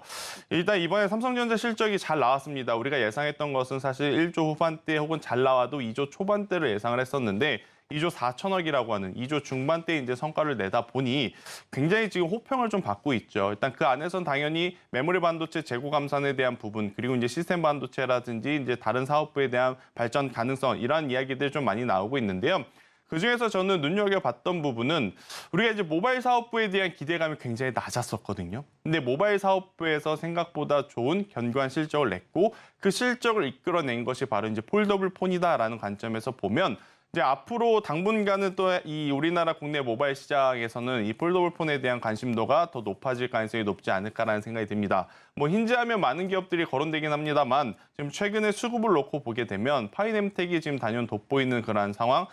일단 이번에 삼성전자 실적이 잘 나왔습니다. 우리가 예상했던 것은 사실 1조 후반대 혹은 잘 나와도 2조 초반대를 예상을 했었는데 2조 4천억이라고 하는 2조 중반대 이제 성과를 내다 보니 굉장히 지금 호평을 좀 받고 있죠. 일단 그 안에선 당연히 메모리 반도체 재고 감산에 대한 부분 그리고 이제 시스템 반도체라든지 이제 다른 사업부에 대한 발전 가능성 이러한 이야기들이 좀 많이 나오고 있는데요. 그중에서 저는 눈여겨봤던 부분은 우리가 이제 모바일 사업부에 대한 기대감이 굉장히 낮았었거든요. 근데 모바일 사업부에서 생각보다 좋은 견고한 실적을 냈고 그 실적을 이끌어낸 것이 바로 이제 폴더블 폰이다라는 관점에서 보면 이제 앞으로 당분간은 또 이 우리나라 국내 모바일 시장에서는 이 폴더블 폰에 대한 관심도가 더 높아질 가능성이 높지 않을까라는 생각이 듭니다. 뭐 힌지하면 많은 기업들이 거론되긴 합니다만 지금 최근에 수급을 놓고 보게 되면 파인엠텍이 지금 단연 돋보이는 그러한 상황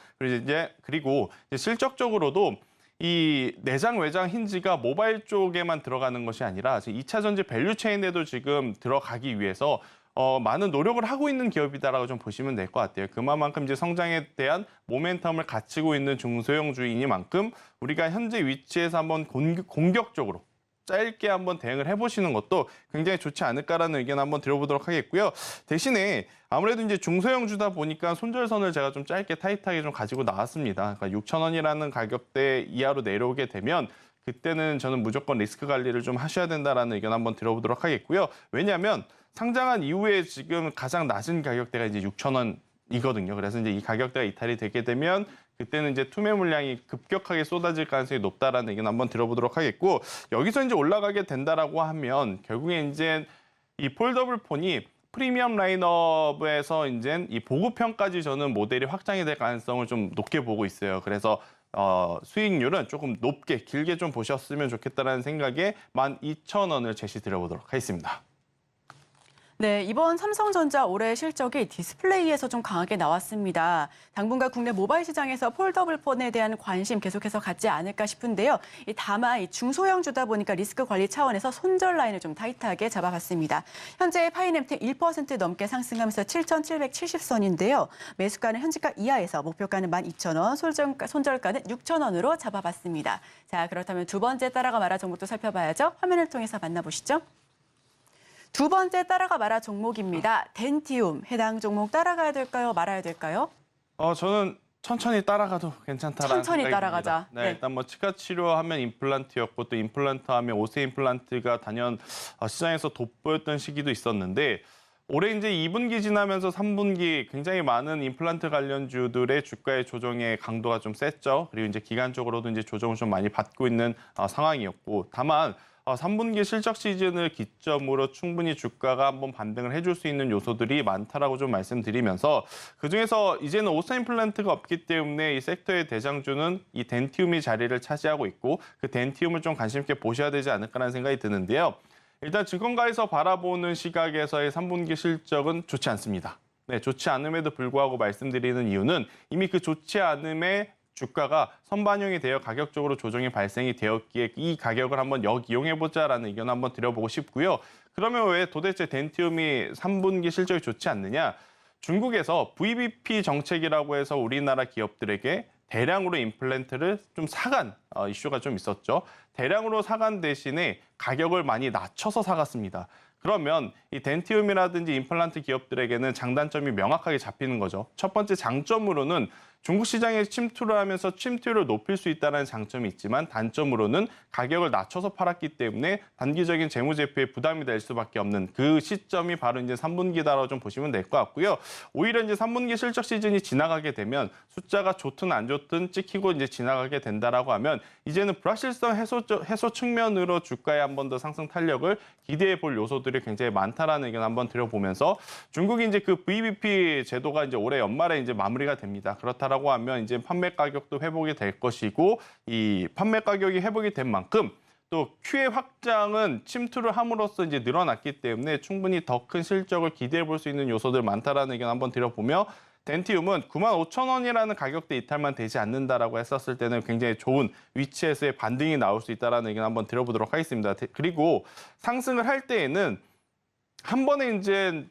그리고 이제 실적적으로도 이 내장 외장 힌지가 모바일 쪽에만 들어가는 것이 아니라 2차 전지 밸류 체인에도 지금 들어가기 위해서 많은 노력을 하고 있는 기업이다라고 좀 보시면 될 것 같아요. 그만큼 이제 성장에 대한 모멘텀을 갖추고 있는 중소형주이니만큼 우리가 현재 위치에서 한번 공격적으로 짧게 한번 대응을 해보시는 것도 굉장히 좋지 않을까라는 의견 한번 드려보도록 하겠고요. 대신에 아무래도 이제 중소형주다 보니까 손절선을 제가 좀 짧게 타이트하게 좀 가지고 나왔습니다. 그러니까 6,000원이라는 가격대 이하로 내려오게 되면 그때는 저는 무조건 리스크 관리를 좀 하셔야 된다라는 의견 한번 드려보도록 하겠고요. 왜냐하면 상장한 이후에 지금 가장 낮은 가격대가 이제 6,000원이거든요. 그래서 이제 이 가격대가 이탈이 되게 되면 그때는 이제 투매 물량이 급격하게 쏟아질 가능성이 높다라는 의견 한번 들어보도록 하겠고 여기서 이제 올라가게 된다라고 하면 결국에 이제 이 폴더블 폰이 프리미엄 라인업에서 이제 이 보급형까지 저는 모델이 확장이 될 가능성을 좀 높게 보고 있어요. 그래서 수익률은 조금 높게 길게 좀 보셨으면 좋겠다라는 생각에 12,000원을 제시 드려보도록 하겠습니다. 네, 이번 삼성전자 올해 실적이 디스플레이에서 좀 강하게 나왔습니다. 당분간 국내 모바일 시장에서 폴더블 폰에 대한 관심 계속해서 갖지 않을까 싶은데요. 다만 이 중소형주다 보니까 리스크 관리 차원에서 손절 라인을 좀 타이트하게 잡아봤습니다. 현재 파이nem텍 1% 넘게 상승하면서 7,770선인데요. 매수가는 현지가 이하에서 목표가는 12,000원, 손절가는 6,000원으로 잡아봤습니다. 자, 그렇다면 두 번째 따라가 말아 종목도 살펴봐야죠. 화면을 통해서 만나보시죠. 두 번째 따라가 말아 종목입니다. 덴티움 해당 종목 따라가야 될까요? 말아야 될까요? 저는 천천히 따라가도 괜찮다라는 천천히 생각이 따라가자. 듭니다. 네, 일단 뭐 치과 치료하면 임플란트였고 또 임플란트 하면 오세 임플란트가 단연 시장에서 돋보였던 시기도 있었는데 올해 이제 2분기 지나면서 3분기 굉장히 많은 임플란트 관련주들의 주가의 조정의 강도가 좀 셌죠. 그리고 이제 기간적으로도 이제 조정을 좀 많이 받고 있는 상황이었고 다만 3분기 실적 시즌을 기점으로 충분히 주가가 한번 반등을 해줄 수 있는 요소들이 많다라고 좀 말씀드리면서 그중에서 이제는 오세 임플란트가 없기 때문에 이 섹터의 대장주는 이 덴티움이 자리를 차지하고 있고 그 덴티움을 좀 관심 있게 보셔야 되지 않을까라는 생각이 드는데요. 일단 증권가에서 바라보는 시각에서의 3분기 실적은 좋지 않습니다. 네, 좋지 않음에도 불구하고 말씀드리는 이유는 이미 그 좋지 않음의 주가가 선반영이 되어 가격적으로 조정이 발생이 되었기에 이 가격을 한번 역이용해보자라는 의견 한번 드려보고 싶고요. 그러면 왜 도대체 덴티움이 3분기 실적이 좋지 않느냐? 중국에서 VBP 정책이라고 해서 우리나라 기업들에게 대량으로 임플란트를 좀 사간 이슈가 좀 있었죠. 대량으로 사간 대신에 가격을 많이 낮춰서 사갔습니다. 그러면 이 덴티움이라든지 임플란트 기업들에게는 장단점이 명확하게 잡히는 거죠. 첫 번째 장점으로는 중국 시장에 침투를 하면서 침투율을 높일 수 있다는 장점이 있지만 단점으로는 가격을 낮춰서 팔았기 때문에 단기적인 재무제표에 부담이 될 수밖에 없는 그 시점이 바로 이제 3분기다라고 좀 보시면 될 것 같고요. 오히려 이제 3분기 실적 시즌이 지나가게 되면 숫자가 좋든 안 좋든 찍히고 이제 지나가게 된다라고 하면 이제는 불확실성 해소 측면으로 주가에 한 번 더 상승 탄력을 기대해 볼 요소들이 굉장히 많다라는 의견 한번 드려보면서 중국이 이제 그 VBP 제도가 이제 올해 연말에 이제 마무리가 됩니다. 그렇다라고 하면 이제 판매 가격도 회복이 될 것이고 이 판매 가격이 회복이 된 만큼 또 Q의 확장은 침투를 함으로써 이제 늘어났기 때문에 충분히 더 큰 실적을 기대해 볼 수 있는 요소들 많다라는 의견 한번 드려보며 덴티움은 95,000원이라는 가격대 이탈만 되지 않는다라고 했었을 때는 굉장히 좋은 위치에서의 반등이 나올 수 있다라는 의견 한번 드려보도록 하겠습니다. 그리고 상승을 할 때에는 한 번에 이제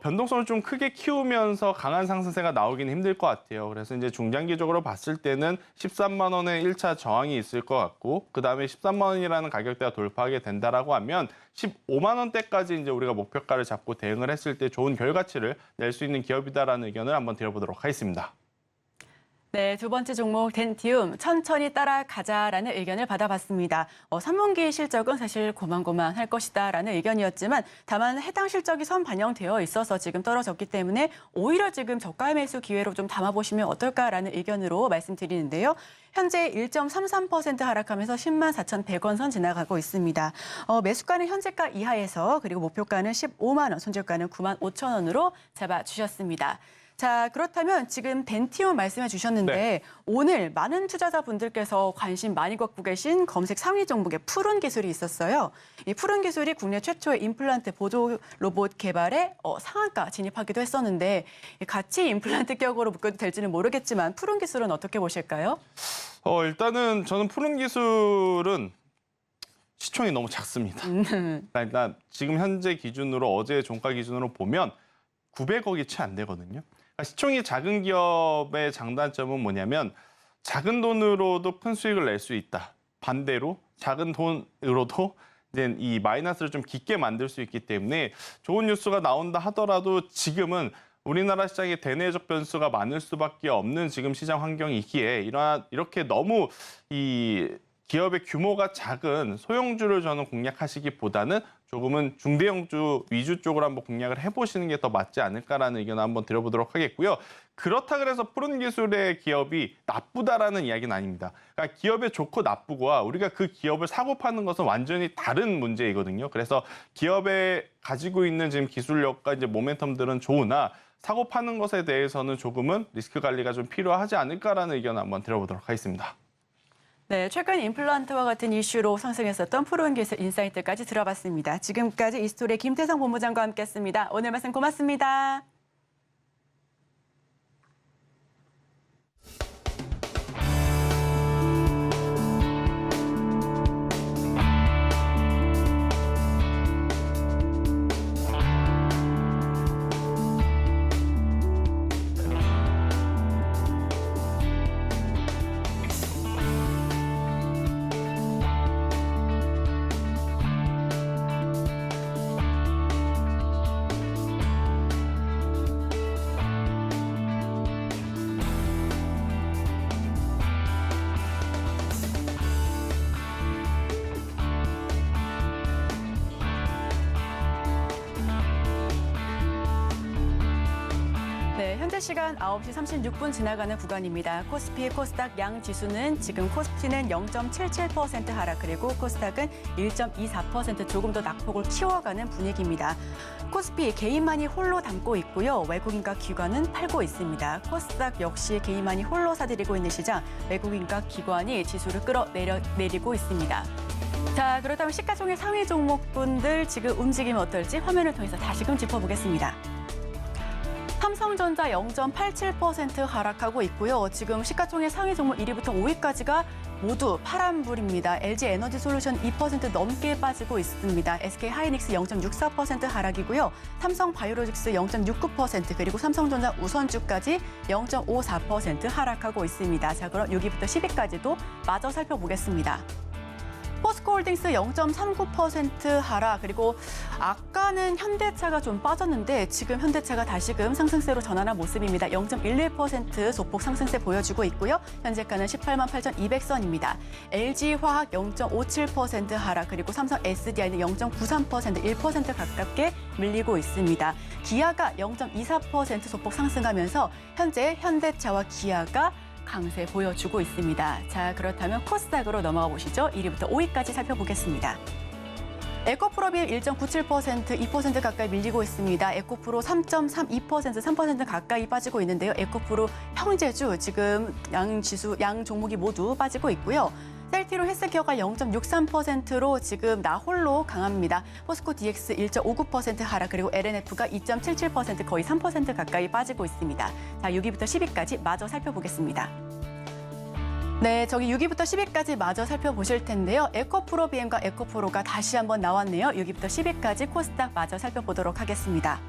변동성을 좀 크게 키우면서 강한 상승세가 나오기는 힘들 것 같아요. 그래서 이제 중장기적으로 봤을 때는 13만 원의 1차 저항이 있을 것 같고 그다음에 13만 원이라는 가격대가 돌파하게 된다라고 하면 15만 원대까지 이제 우리가 목표가를 잡고 대응을 했을 때 좋은 결과치를 낼 수 있는 기업이다라는 의견을 한번 드려보도록 하겠습니다. 네, 두 번째 종목 덴티움 천천히 따라가자라는 의견을 받아봤습니다. 3분기 실적은 사실 고만고만할 것이다라는 의견이었지만 다만 해당 실적이 선반영되어 있어서 지금 떨어졌기 때문에 오히려 지금 저가 매수 기회로 좀 담아보시면 어떨까라는 의견으로 말씀드리는데요. 현재 1.33% 하락하면서 10만 4,100원 선 지나가고 있습니다. 매수가는 현재가 이하에서 그리고 목표가는 15만 원, 손절가는 9만 5천 원으로 잡아주셨습니다. 자, 그렇다면 지금 덴티움 말씀해 주셨는데 네. 오늘 많은 투자자분들께서 관심 많이 갖고 계신 검색 상위 종목에 푸른 기술이 있었어요. 이 푸른 기술이 국내 최초의 임플란트 보조 로봇 개발에 상한가 진입하기도 했었는데 같이 임플란트 격으로 묶어도 될지는 모르겠지만 푸른 기술은 어떻게 보실까요? 일단은 저는 푸른 기술은 시총이 너무 작습니다. 일단 지금 현재 기준으로 어제 종가 기준으로 보면 900억이 채 안 되거든요. 그러니까 시총이 작은 기업의 장단점은 뭐냐면 작은 돈으로도 큰 수익을 낼 수 있다. 반대로 작은 돈으로도 이제 이 마이너스를 좀 깊게 만들 수 있기 때문에 좋은 뉴스가 나온다 하더라도 지금은 우리나라 시장에 대내적 변수가 많을 수밖에 없는 지금 시장 환경이기에 이렇게 너무 이 기업의 규모가 작은 소형주를 저는 공략하시기보다는 조금은 중대형주 위주 쪽으로 한번 공략을 해보시는 게 더 맞지 않을까라는 의견을 한번 드려보도록 하겠고요. 그렇다 그래서 푸른 기술의 기업이 나쁘다라는 이야기는 아닙니다. 그러니까 기업의 좋고 나쁘고와 우리가 그 기업을 사고 파는 것은 완전히 다른 문제이거든요. 그래서 기업에 가지고 있는 지금 기술력과 이제 모멘텀들은 좋으나 사고 파는 것에 대해서는 조금은 리스크 관리가 좀 필요하지 않을까라는 의견을 한번 드려보도록 하겠습니다. 네, 최근 임플란트와 같은 이슈로 상승했었던 푸른 기술 인사이트까지 들어봤습니다. 지금까지 이스토리의 김태성 본부장과 함께했습니다. 오늘 말씀 고맙습니다. 현재 시간 9시 36분 지나가는 구간입니다. 코스피, 코스닥 양 지수는 지금 코스피는 0.77% 하락 그리고 코스닥은 1.24% 조금 더 낙폭을 키워가는 분위기입니다. 코스피 개인만이 홀로 담고 있고요. 외국인과 기관은 팔고 있습니다. 코스닥 역시 개인만이 홀로 사들이고 있는 시장, 외국인과 기관이 지수를 끌어내리고 있습니다. 자, 그렇다면 시가총액 상위 종목분들 지금 움직임이 어떨지 화면을 통해서 다시금 짚어보겠습니다. 삼성전자 0.87% 하락하고 있고요. 지금 시가총액 상위 종목 1위부터 5위까지가 모두 파란불입니다. LG에너지솔루션 2% 넘게 빠지고 있습니다. SK하이닉스 0.64% 하락이고요. 삼성바이오로직스 0.69% 그리고 삼성전자 우선주까지 0.54% 하락하고 있습니다. 자, 그럼 6위부터 10위까지도 마저 살펴보겠습니다. 포스코홀딩스 0.39% 하락 그리고 아까는 현대차가 좀 빠졌는데 지금 현대차가 다시금 상승세로 전환한 모습입니다. 0.11% 소폭 상승세 보여주고 있고요. 현재가는 18만 8,200선입니다. LG화학 0.57% 하락 그리고 삼성 SDI는 0.93% 1% 가깝게 밀리고 있습니다. 기아가 0.24% 소폭 상승하면서 현재 현대차와 기아가 강세 보여주고 있습니다. 자, 그렇다면 코스닥으로 넘어가 보시죠. 1위부터 5위까지 살펴보겠습니다. 에코프로빌 1.97%, 2% 가까이 밀리고 있습니다. 에코프로 3.32%, 3% 가까이 빠지고 있는데요. 에코프로 형제주 지금 양 종목이 모두 빠지고 있고요. 셀트리온 헬스케어가 0.63%로 지금 나 홀로 강합니다. 포스코 DX 1.59% 하락, 그리고 LNF가 2.77% 거의 3% 가까이 빠지고 있습니다. 자, 6위부터 10위까지 마저 살펴보겠습니다. 네, 저기 6위부터 10위까지 마저 살펴보실 텐데요. 에코프로 BM과 에코프로가 다시 한번 나왔네요. 6위부터 10위까지 코스닥 마저 살펴보도록 하겠습니다.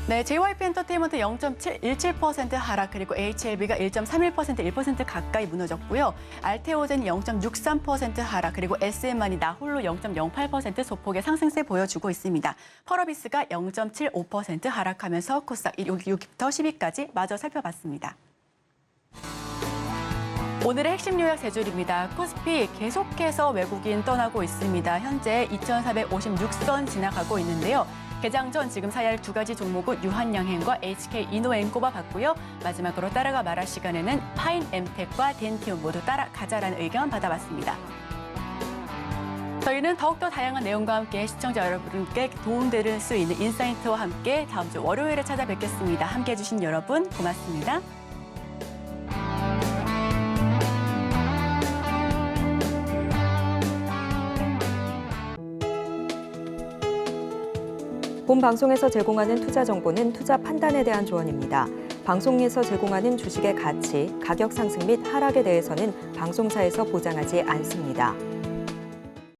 네, JYP 엔터테인먼트 0.17% 하락, 그리고 HLB가 1.31%, 1% 가까이 무너졌고요. 알테오젠 0.63% 하락, 그리고 SM만이 나 홀로 0.08% 소폭의 상승세 보여주고 있습니다. 펄어비스가 0.75% 하락하면서 코스닥 6위부터 10위까지 마저 살펴봤습니다. 오늘의 핵심 요약 세 줄입니다. 코스피 계속해서 외국인 떠나고 있습니다. 현재 2,456선 지나가고 있는데요. 개장 전 지금 사야 할 두 가지 종목은 유한양행과 HK 이노엔 꼽아봤고요. 마지막으로 따라가 말할 시간에는 파인엠텍과 덴티움 모두 따라가자라는 의견 받아봤습니다. 저희는 더욱더 다양한 내용과 함께 시청자 여러분께 도움될 수 있는 인사이트와 함께 다음 주 월요일에 찾아뵙겠습니다. 함께해 주신 여러분 고맙습니다. 본 방송에서 제공하는 투자 정보는 투자 판단에 대한 조언입니다. 방송에서 제공하는 주식의 가치, 가격 상승 및 하락에 대해서는 방송사에서 보장하지 않습니다.